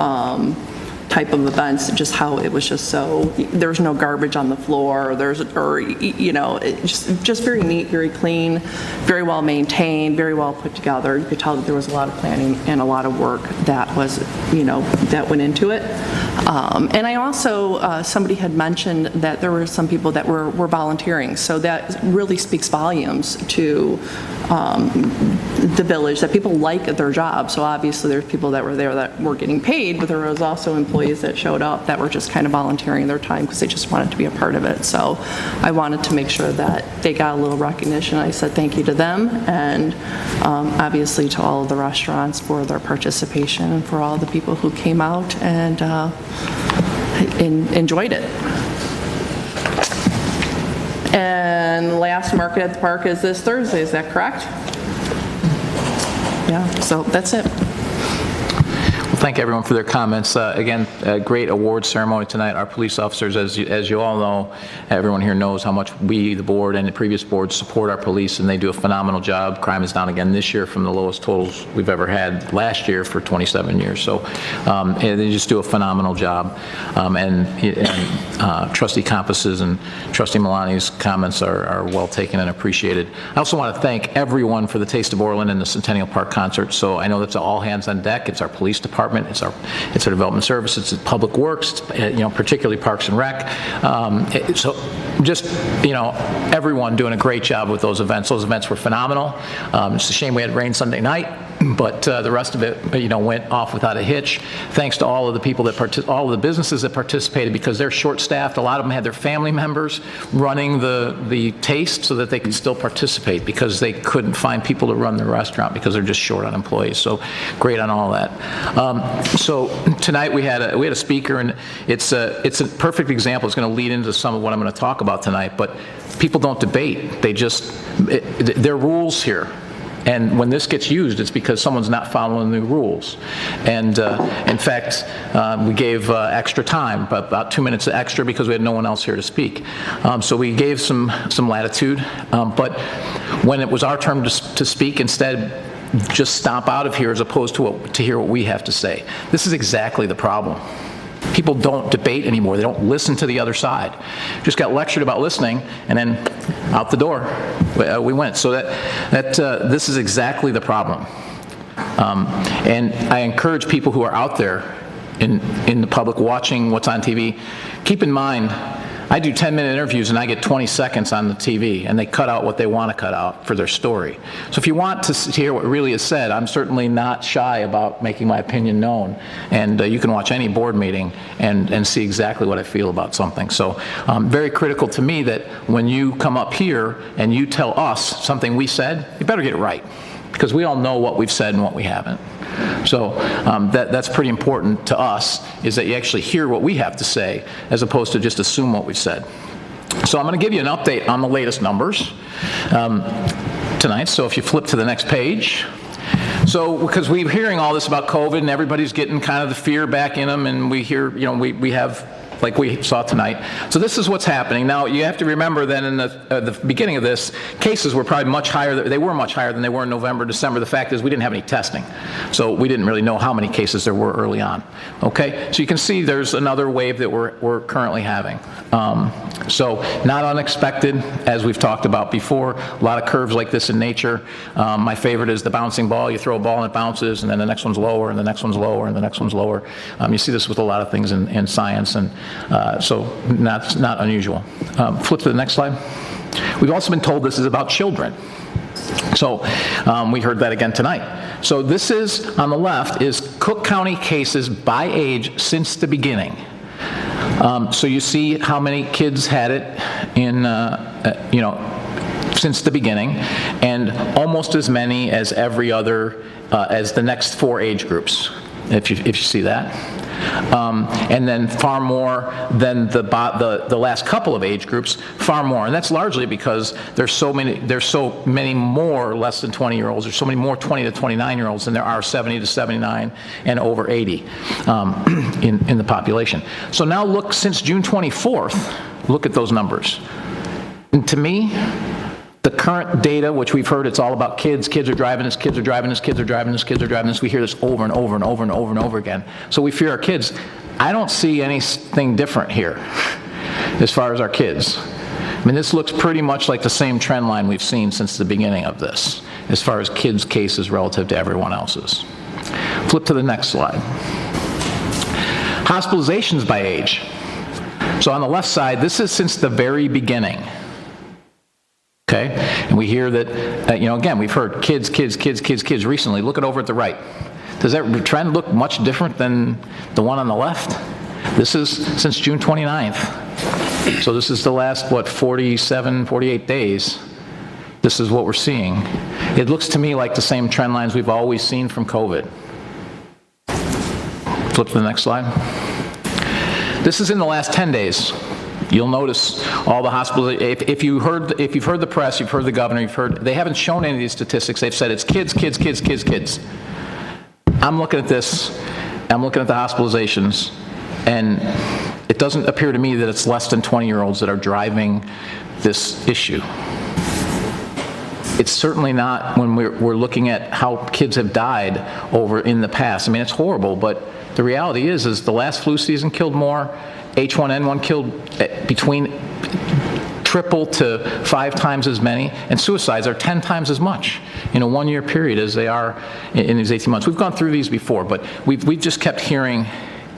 type of events, just how it was just so, there's no garbage on the floor, just very neat, very clean, very well maintained, very well put together. You could tell that there was a lot of planning and a lot of work that was, that went into it. And I also, somebody had mentioned that there were some people that were volunteering, so that really speaks volumes to the village, that people like their job. So obviously there's people that were there that were getting paid, but there was also employees that showed up that were just kind of volunteering their time because they just wanted to be a part of it. So I wanted to make sure that they got a little recognition. I said thank you to them, and obviously to all of the restaurants for their participation and for all the people who came out and enjoyed it. And last market at the park is this Thursday, is that correct? Yeah, so that's it. Well, thank everyone for their comments. Again, a great award ceremony tonight. Our police officers, as you all know, everyone here knows how much we, the board, and the previous boards support our police, and they do a phenomenal job. Crime is down again this year from the lowest totals we've ever had last year for 27 years. So they just do a phenomenal job. Trustee Compass's and Trustee Milani's comments are well taken and appreciated. I also want to thank everyone for the Taste of Orland and the Centennial Park concert. So I know that's all hands on deck. It's our police department. It's our development service. It's Public Works. Particularly Parks and Rec. So just everyone doing a great job with those events. Those events were phenomenal. It's a shame we had rain Sunday night, but the rest of it went off without a hitch. Thanks to all of the people all of the businesses that participated, because they're short-staffed. A lot of them had their family members running the taste so that they could still participate, because they couldn't find people to run the restaurant because they're just short on employees. So great on all that. So tonight we had a speaker, and it's a perfect example. It's going to lead into some of what I'm going to talk about tonight. But people don't debate. There are rules here. And when this gets used, it's because someone's not following the rules. And in fact, we gave extra time, about 2 minutes extra, because we had no one else here to speak. So we gave some latitude. But when it was our turn to speak, instead, just stomp out of here as opposed to hear what we have to say. This is exactly the problem. People don't debate anymore. They don't listen to the other side. Just got lectured about listening, and then out the door we went. So this is exactly the problem. And I encourage people who are out there in the public watching what's on TV, keep in mind, I do 10-minute interviews and I get 20 seconds on the TV, and they cut out what they want to cut out for their story. So if you want to hear what really is said, I'm certainly not shy about making my opinion known. And you can watch any board meeting and see exactly what I feel about something. So very critical to me that when you come up here and you tell us something we said, you better get it right, because we all know what we've said and what we haven't. So that's pretty important to us, is that you actually hear what we have to say as opposed to just assume what we've said. So I'm going to give you an update on the latest numbers tonight. So if you flip to the next page. So because we're hearing all this about COVID and everybody's getting kind of the fear back in them, and we hear, we have, like we saw tonight. So this is what's happening. Now, you have to remember that in the beginning of this, cases were probably much higher. They were much higher than they were in November, December. The fact is we didn't have any testing. So we didn't really know how many cases there were early on. Okay? So you can see there's another wave that we're currently having. So not unexpected, as we've talked about before. A lot of curves like this in nature. My favorite is the bouncing ball. You throw a ball and it bounces, and then the next one's lower, and the next one's lower, and the next one's lower. You see this with a lot of things in science, and so not unusual. Flip to the next slide. We've also been told this is about children. So we heard that again tonight. So this is, on the left, is Cook County cases by age since the beginning. So you see how many kids had it in, since the beginning, and almost as many as every other, as the next 4 age groups, if you see that. And then far more than the last couple of age groups, far more. And that's largely because there's so many more less than 20-year-olds. There's so many more 20 to 29-year-olds than there are 70 to 79 and over 80 in the population. So now look, since June 24th, look at those numbers. And to me, the current data, which we've heard, it's all about kids. Kids are driving this, kids are driving this, kids are driving this, kids are driving this. We hear this over and over and over and over and over again. So we fear our kids. I don't see anything different here as far as our kids. I mean, this looks pretty much like the same trend line we've seen since the beginning of this, as far as kids' cases relative to everyone else's. Flip to the next slide. Hospitalizations by age. So on the left side, this is since the very beginning. Okay? And we hear that, you know, again, we've heard kids recently. Look over at the right. Does that trend look much different than the one on the left? This is since June 29th. So this is the last, what, 47, 48 days. This is what we're seeing. It looks to me like the same trend lines we've always seen from COVID. Flip to the next slide. This is in the last 10 days. You'll notice all the hospitals. If you've heard the press, you've heard the governor, they haven't shown any of these statistics. They've said it's kids. I'm looking at this, I'm looking at the hospitalizations, and it doesn't appear to me that it's less than 20-year-olds that are driving this issue. It's certainly not when we're looking at how kids have died over in the past. I mean, it's horrible, but the reality is the last flu season killed more. H1N1 killed between triple to 5 times as many, and suicides are 10 times as much in a 1-year period as they are in these 18 months. We've gone through these before, but we've just kept hearing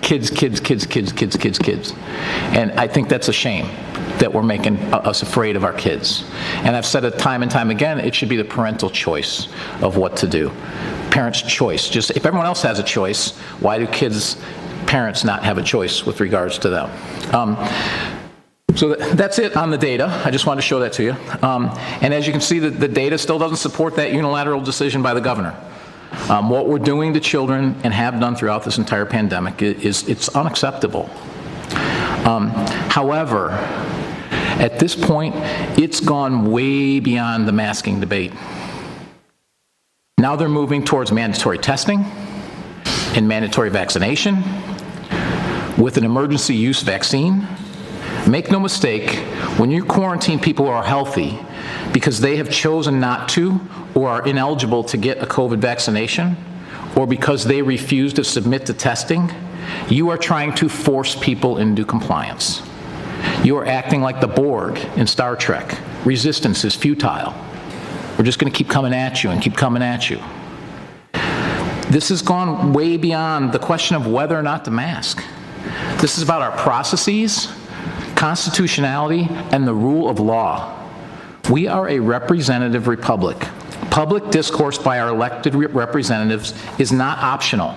kids. And I think that's a shame that we're making us afraid of our kids. And I've said it time and time again, it should be the parental choice of what to do. Parents' choice. Just if everyone else has a choice, why do parents not have a choice with regards to them? So that's it on the data. I just wanted to show that to you. And as you can see, the data still doesn't support that unilateral decision by the governor. What we're doing to children and have done throughout this entire pandemic it's unacceptable. However, at this point, it's gone way beyond the masking debate. Now they're moving towards mandatory testing and mandatory vaccination with an emergency use vaccine. Make no mistake, when you quarantine people who are healthy because they have chosen not to or are ineligible to get a COVID vaccination, or because they refuse to submit to testing, you are trying to force people into compliance. You are acting like the Borg in Star Trek. Resistance is futile. We're just going to keep coming at you and keep coming at you. This has gone way beyond the question of whether or not to mask. This is about our processes, constitutionality, and the rule of law. We are a representative republic. Public discourse by our elected representatives is not optional.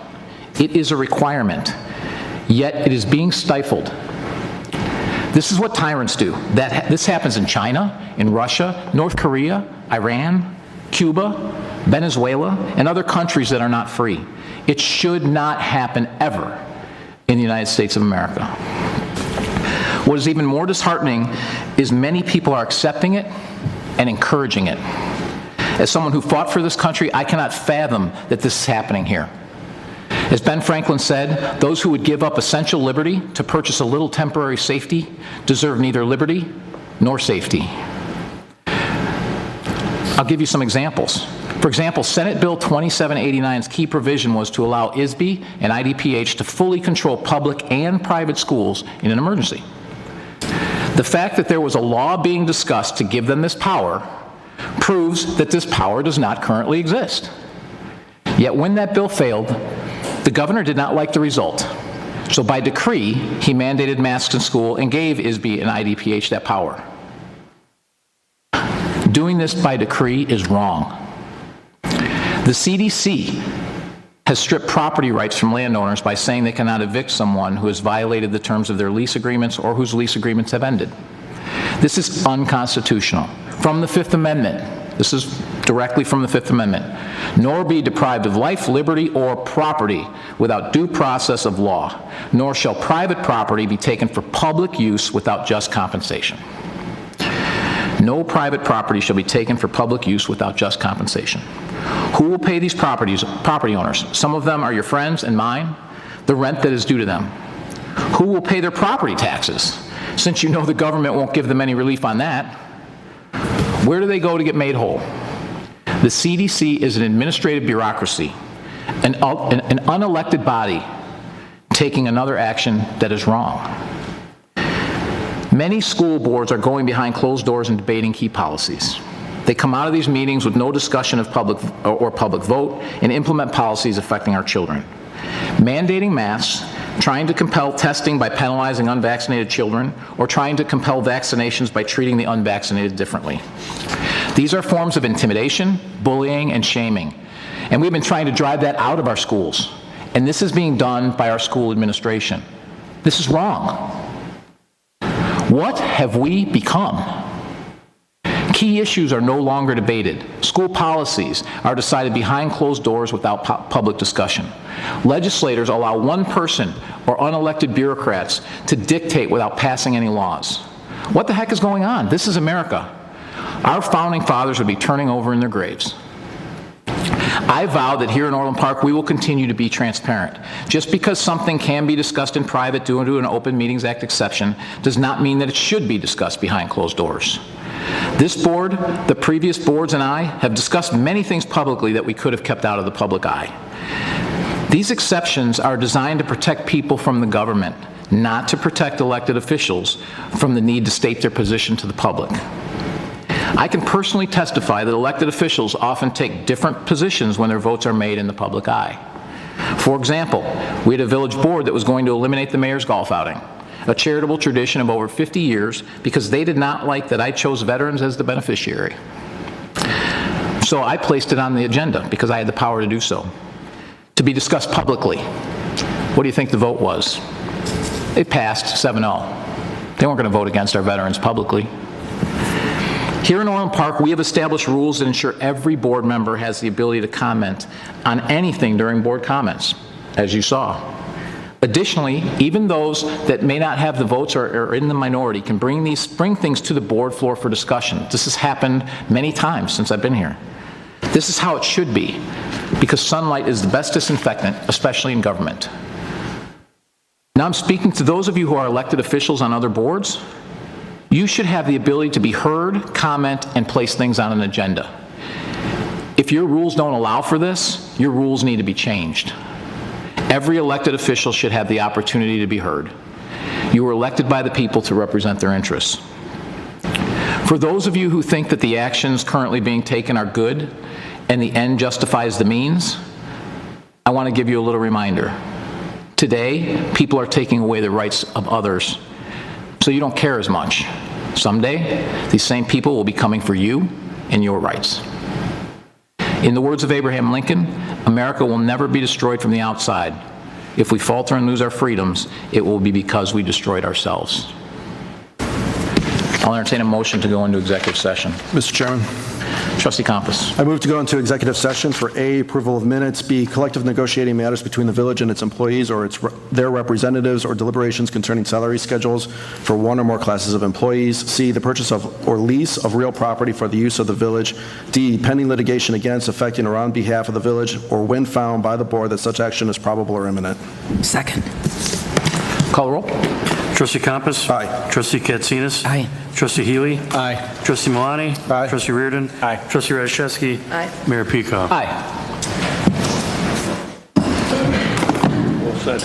It is a requirement, yet it is being stifled. This is what tyrants do. This happens in China, in Russia, North Korea, Iran, Cuba, Venezuela, and other countries that are not free. It should not happen ever in the United States of America. What is even more disheartening is many people are accepting it and encouraging it. As someone who fought for this country, I cannot fathom that this is happening here. As Ben Franklin said, those who would give up essential liberty to purchase a little temporary safety deserve neither liberty nor safety. I'll give you some examples. For example, Senate Bill 2789's key provision was to allow ISB and IDPH to fully control public and private schools in an emergency. The fact that there was a law being discussed to give them this power proves that this power does not currently exist. Yet when that bill failed, the governor did not like the result. So by decree, he mandated masks in school and gave ISB and IDPH that power. Doing this by decree is wrong. The CDC has stripped property rights from landowners by saying they cannot evict someone who has violated the terms of their lease agreements or whose lease agreements have ended. This is unconstitutional. From the Fifth Amendment, this is directly from the Fifth Amendment, nor be deprived of life, liberty, or property without due process of law, nor shall private property be taken for public use without just compensation. No private property shall be taken for public use without just compensation. Who will pay these property owners? Some of them are your friends and mine, the rent that is due to them. Who will pay their property taxes, since you know the government won't give them any relief on that? Where do they go to get made whole? The CDC is an administrative bureaucracy, an unelected body taking another action that is wrong. Many school boards are going behind closed doors and debating key policies. They come out of these meetings with no discussion of public vote and implement policies affecting our children. Mandating masks trying to compel testing by penalizing unvaccinated children, or trying to compel vaccinations by treating the unvaccinated differently. These are forms of intimidation, bullying, and shaming, and we've been trying to drive that out of our schools, and this is being done by our school administration. This is wrong. What have we become? Key issues are no longer debated. School policies are decided behind closed doors without public discussion. Legislators allow one person or unelected bureaucrats to dictate without passing any laws. What the heck is going on? This is America. Our founding fathers would be turning over in their graves. I vow that here in Orland Park we will continue to be transparent. Just because something can be discussed in private due to an Open Meetings Act exception does not mean that it should be discussed behind closed doors. This board, the previous boards, and I have discussed many things publicly that we could have kept out of the public eye. These exceptions are designed to protect people from the government, not to protect elected officials from the need to state their position to the public. I can personally testify that elected officials often take different positions when their votes are made in the public eye. For example, we had a village board that was going to eliminate the mayor's golf outing, a charitable tradition of over 50 years, because they did not like that I chose veterans as the beneficiary. So I placed it on the agenda because I had the power to do so, to be discussed publicly. What do you think the vote was? It passed 7-0. They weren't going to vote against our veterans publicly. Here in Orland Park, we have established rules that ensure every board member has the ability to comment on anything during board comments, as you saw. Additionally, even those that may not have the votes or are in the minority can bring things to the board floor for discussion. This has happened many times since I've been here. This is how it should be, because sunlight is the best disinfectant, especially in government. Now I'm speaking to those of you who are elected officials on other boards. You should have the ability to be heard, comment, and place things on an agenda. If your rules don't allow for this, your rules need to be changed. Every elected official should have the opportunity to be heard. You were elected by the people to represent their interests. For those of you who think that the actions currently being taken are good and the end justifies the means, I want to give you a little reminder. Today, people are taking away the rights of others, so you don't care as much. Someday, these same people will be coming for you and your rights. In the words of Abraham Lincoln, America will never be destroyed from the outside. If we falter and lose our freedoms, it will be because we destroyed ourselves. I'll entertain a motion to go into executive session. Mr. Chairman. Trustee Compass. I move to go into executive session for A, approval of minutes, B, collective negotiating matters between the village and its employees or their representatives, or deliberations concerning salary schedules for one or more classes of employees, C, the purchase of or lease of real property for the use of the village, D, pending litigation against, affecting, or on behalf of the village, or when found by the board that such action is probable or imminent. Second. Call the roll. Trustee Compass? Aye. Trustee Katsinas? Aye. Trustee Healy? Aye. Trustee Milani? Aye. Trustee Reardon? Aye. Trustee Rashevsky? Aye. Mayor Peacock? Aye. Well said.